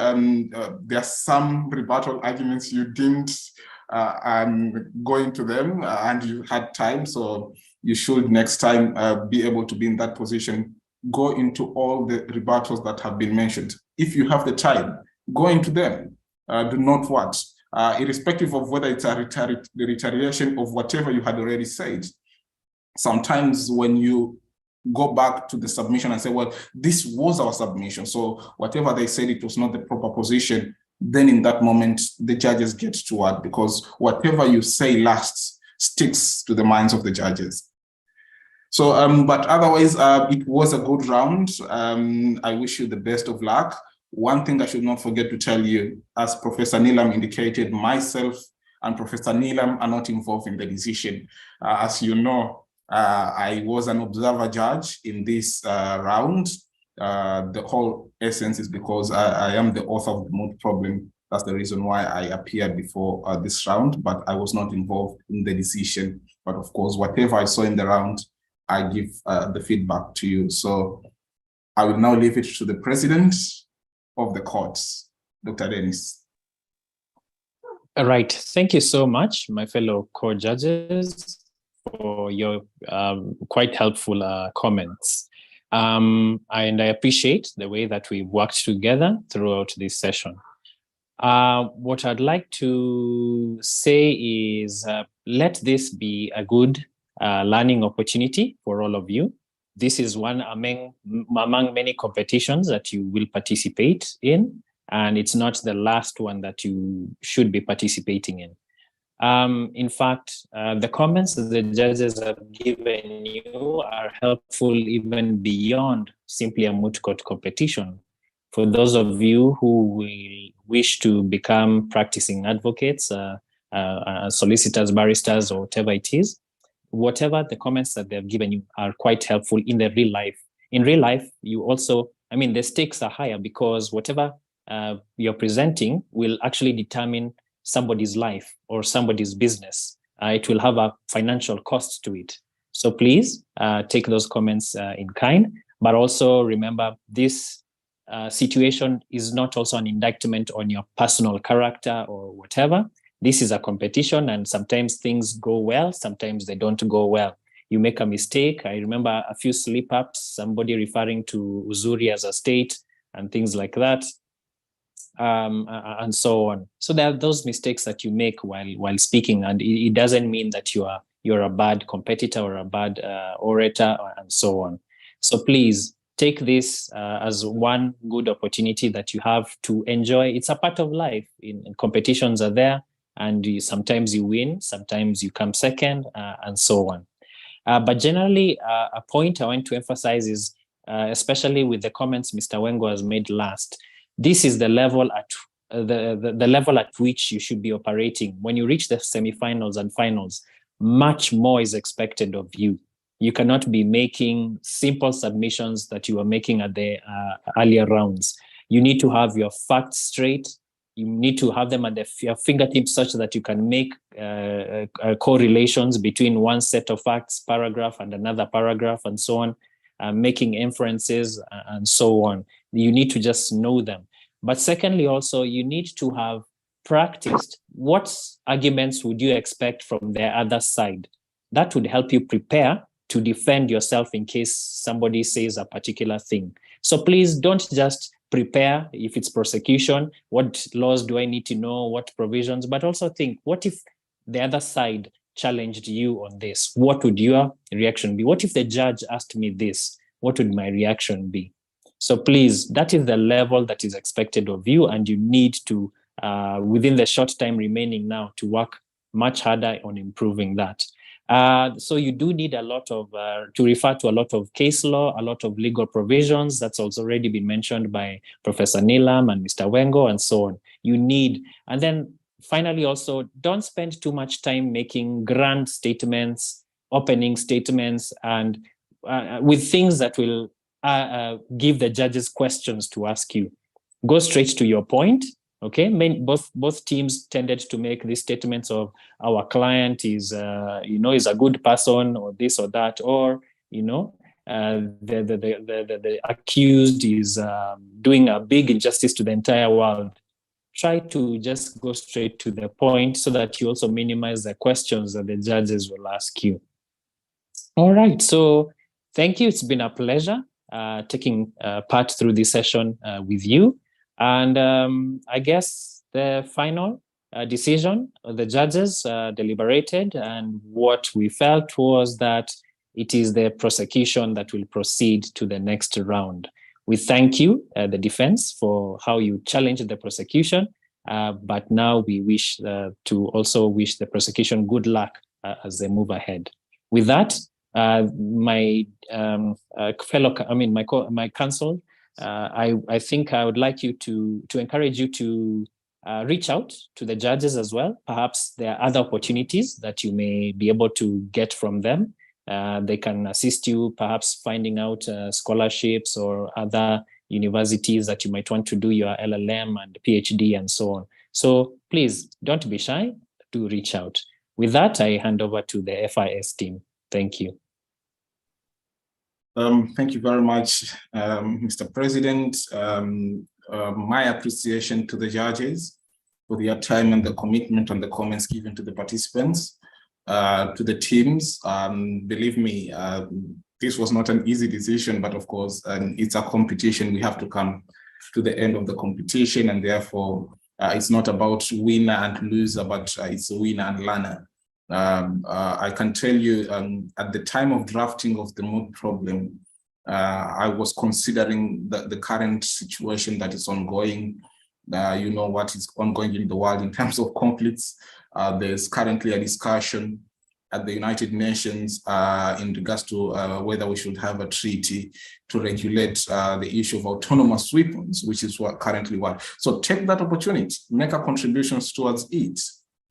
Speaker 6: There are some rebuttal arguments you didn't go into them, and you had time. So you should next time be able to be in that position. Go into all the rebuttals that have been mentioned. If you have the time, go into them. Do not what? Irrespective of whether it's the retaliation of whatever you had already said. Sometimes when you go back to the submission and say, well, this was our submission, so whatever they said, it was not the proper position, then in that moment, the judges get to work, because whatever you say last sticks to the minds of the judges. So, but otherwise, it was a good round. I wish you the best of luck. One thing I should not forget to tell you, as Professor Nilam indicated, myself and Professor Nilam are not involved in the decision. As you know, I was an observer judge in this round. The whole essence is because I am the author of the moot problem. That's the reason why I appeared before this round, but I was not involved in the decision. But of course, whatever I saw in the round, I give the feedback to you. So I will now leave it to the president of the courts, Dr. Dennis.
Speaker 1: All right. Thank you so much, my fellow court judges, for your quite helpful comments. And I appreciate the way that we worked together throughout this session. What I'd like to say is let this be a good learning opportunity for all of you. This is one among many competitions that you will participate in, and it's not the last one that you should be participating in. In fact, the comments that the judges have given you are helpful even beyond simply a moot court competition. For those of you who will wish to become practicing advocates, solicitors, barristers, or whatever it is, whatever the comments that they've given you are quite helpful in the real life. In real life, you also, the stakes are higher, because whatever you're presenting will actually determine somebody's life or somebody's business. It will have a financial cost to it. So please take those comments in kind, but also remember this situation is not also an indictment on your personal character or whatever. This is a competition, and sometimes things go well, sometimes they don't go well. You make a mistake. I remember a few slip-ups, somebody referring to Uzuri as a state and things like that, and so on. So there are those mistakes that you make while speaking, and it doesn't mean that you're a bad competitor or a bad orator and so on. So please take this as one good opportunity that you have to enjoy. It's a part of life. In competitions are there. And sometimes you win, sometimes you come second, and so on. But generally, a point I want to emphasize is, especially with the comments Mr. Wengo has made last, this is the level at the level at which you should be operating. When you reach the semifinals and finals, much more is expected of you. You cannot be making simple submissions that you were making at the earlier rounds. You need to have your facts straight. You need to have them at your fingertips such that you can make correlations between one set of facts, paragraph, and another paragraph, and so on, making inferences and so on. You need to just know them. But secondly, also, you need to have practiced what arguments would you expect from the other side. That would help you prepare to defend yourself in case somebody says a particular thing. So please don't just prepare if it's prosecution, what laws do I need to know, what provisions, but also think, what if the other side challenged you on this? What would your reaction be? What if the judge asked me this? What would my reaction be? So please, that is the level that is expected of you, and you need to, within the short time remaining now, to work much harder on improving that. So you do need a lot of, to refer to a lot of case law, a lot of legal provisions. That's also already been mentioned by Professor Nilam and Mr. Wengo and so on. You need, and then finally also, don't spend too much time making grand statements, opening statements, and with things that will give the judges questions to ask you. Go straight to your point. Okay, both teams tended to make these statements of our client is, is a good person, or this or that, or the accused is doing a big injustice to the entire world. Try to just go straight to the point so that you also minimize the questions that the judges will ask you. All right, so thank you. It's been a pleasure taking part through this session with you. And I guess the final decision, the judges deliberated, and what we felt was that it is the prosecution that will proceed to the next round. We thank you, the defense, for how you challenged the prosecution, but now we wish to also wish the prosecution good luck as they move ahead. With that, my counsel, I think I would like you to encourage you to reach out to the judges as well. Perhaps there are other opportunities that you may be able to get from them. They can assist you, perhaps finding out scholarships or other universities that you might want to do your LLM and PhD and so on. So please don't be shy, do reach out. With that, I hand over to the FIS team. Thank you.
Speaker 6: Thank you very much, Mr. President. My appreciation to the judges for their time and the commitment and the comments given to the participants, to the teams. Believe me, this was not an easy decision, but of course, it's a competition. We have to come to the end of the competition, and therefore, it's not about winner and loser, but it's a winner and learner. I can tell you, at the time of drafting of the mood problem, I was considering the current situation that is ongoing. What is ongoing in the world in terms of conflicts. There's currently a discussion at the United Nations in regards to whether we should have a treaty to regulate the issue of autonomous weapons, which is what currently what. So take that opportunity, make a contribution towards it,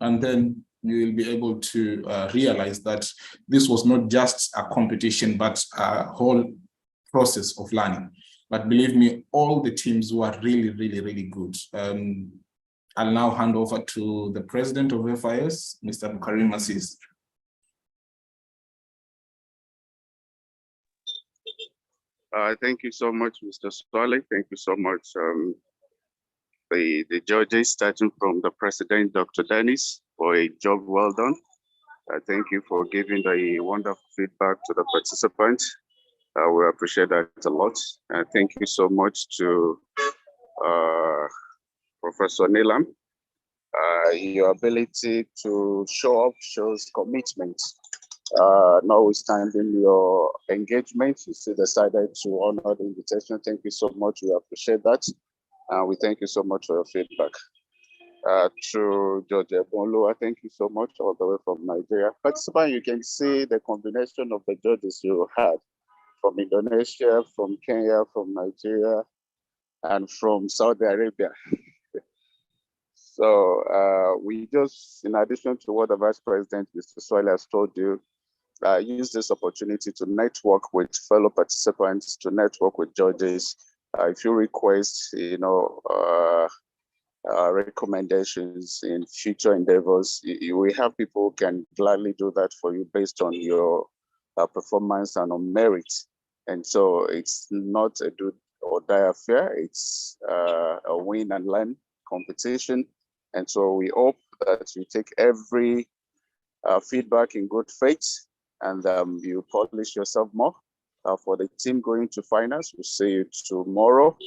Speaker 6: and then you will be able to realize that this was not just a competition, but a whole process of learning. But believe me, all the teams were really, really, really good. I'll now hand over to the president of FIS, Mr. Karim Aziz.
Speaker 11: Thank you so much, Mr. Swale. Thank you so much, the judges, starting from the president, Dr. Dennis, for a job well done. Thank you for giving the wonderful feedback to the participants. We appreciate that a lot. Thank you so much to Professor Nilam. Your ability to show up shows commitment. Notwithstanding your engagement, you still decided to honor the invitation. Thank you so much. We appreciate that. We thank you so much for your feedback. To George Ebonlua, thank you so much, all the way from Nigeria. Participant, you can see the combination of the judges you had from Indonesia, from Kenya, from Nigeria, and from Saudi Arabia. So we just, in addition to what the Vice President, Mr. Swale, has told you, use this opportunity to network with fellow participants, to network with judges. If you request, recommendations in future endeavors, we have people who can gladly do that for you based on your performance and on merit. And so it's not a do or die affair, it's a win and learn competition. And so we hope that you take every feedback in good faith and you polish yourself more. For the team going to finals, we'll see you tomorrow.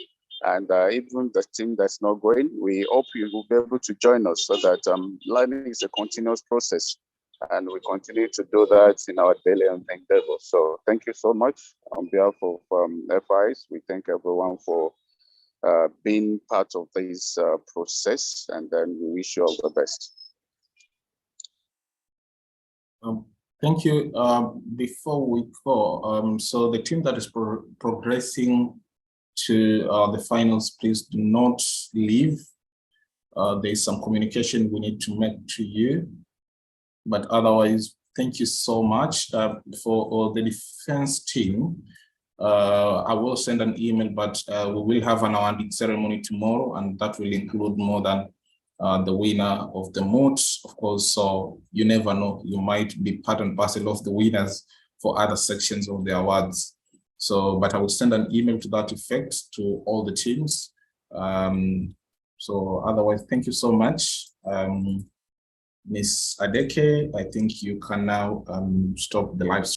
Speaker 11: And even the team that's not going, we hope you will be able to join us so that learning is a continuous process. And we continue to do that in our daily endeavor. So thank you so much on behalf of FIs. We thank everyone for being part of this process, and then we wish you all the best.
Speaker 6: Thank you. Before we go, so the team that is progressing to the finals, please do not leave. There's some communication we need to make to you. But otherwise, thank you so much for the defense team. I will send an email, but we will have an awarding ceremony tomorrow, and that will include more than the winner of the moot, of course. So you never know, you might be part and parcel of the winners for other sections of the awards. So, but I will send an email to that effect to all the teams. So otherwise, thank you so much. Ms. Adeke, I think you can now stop the live stream.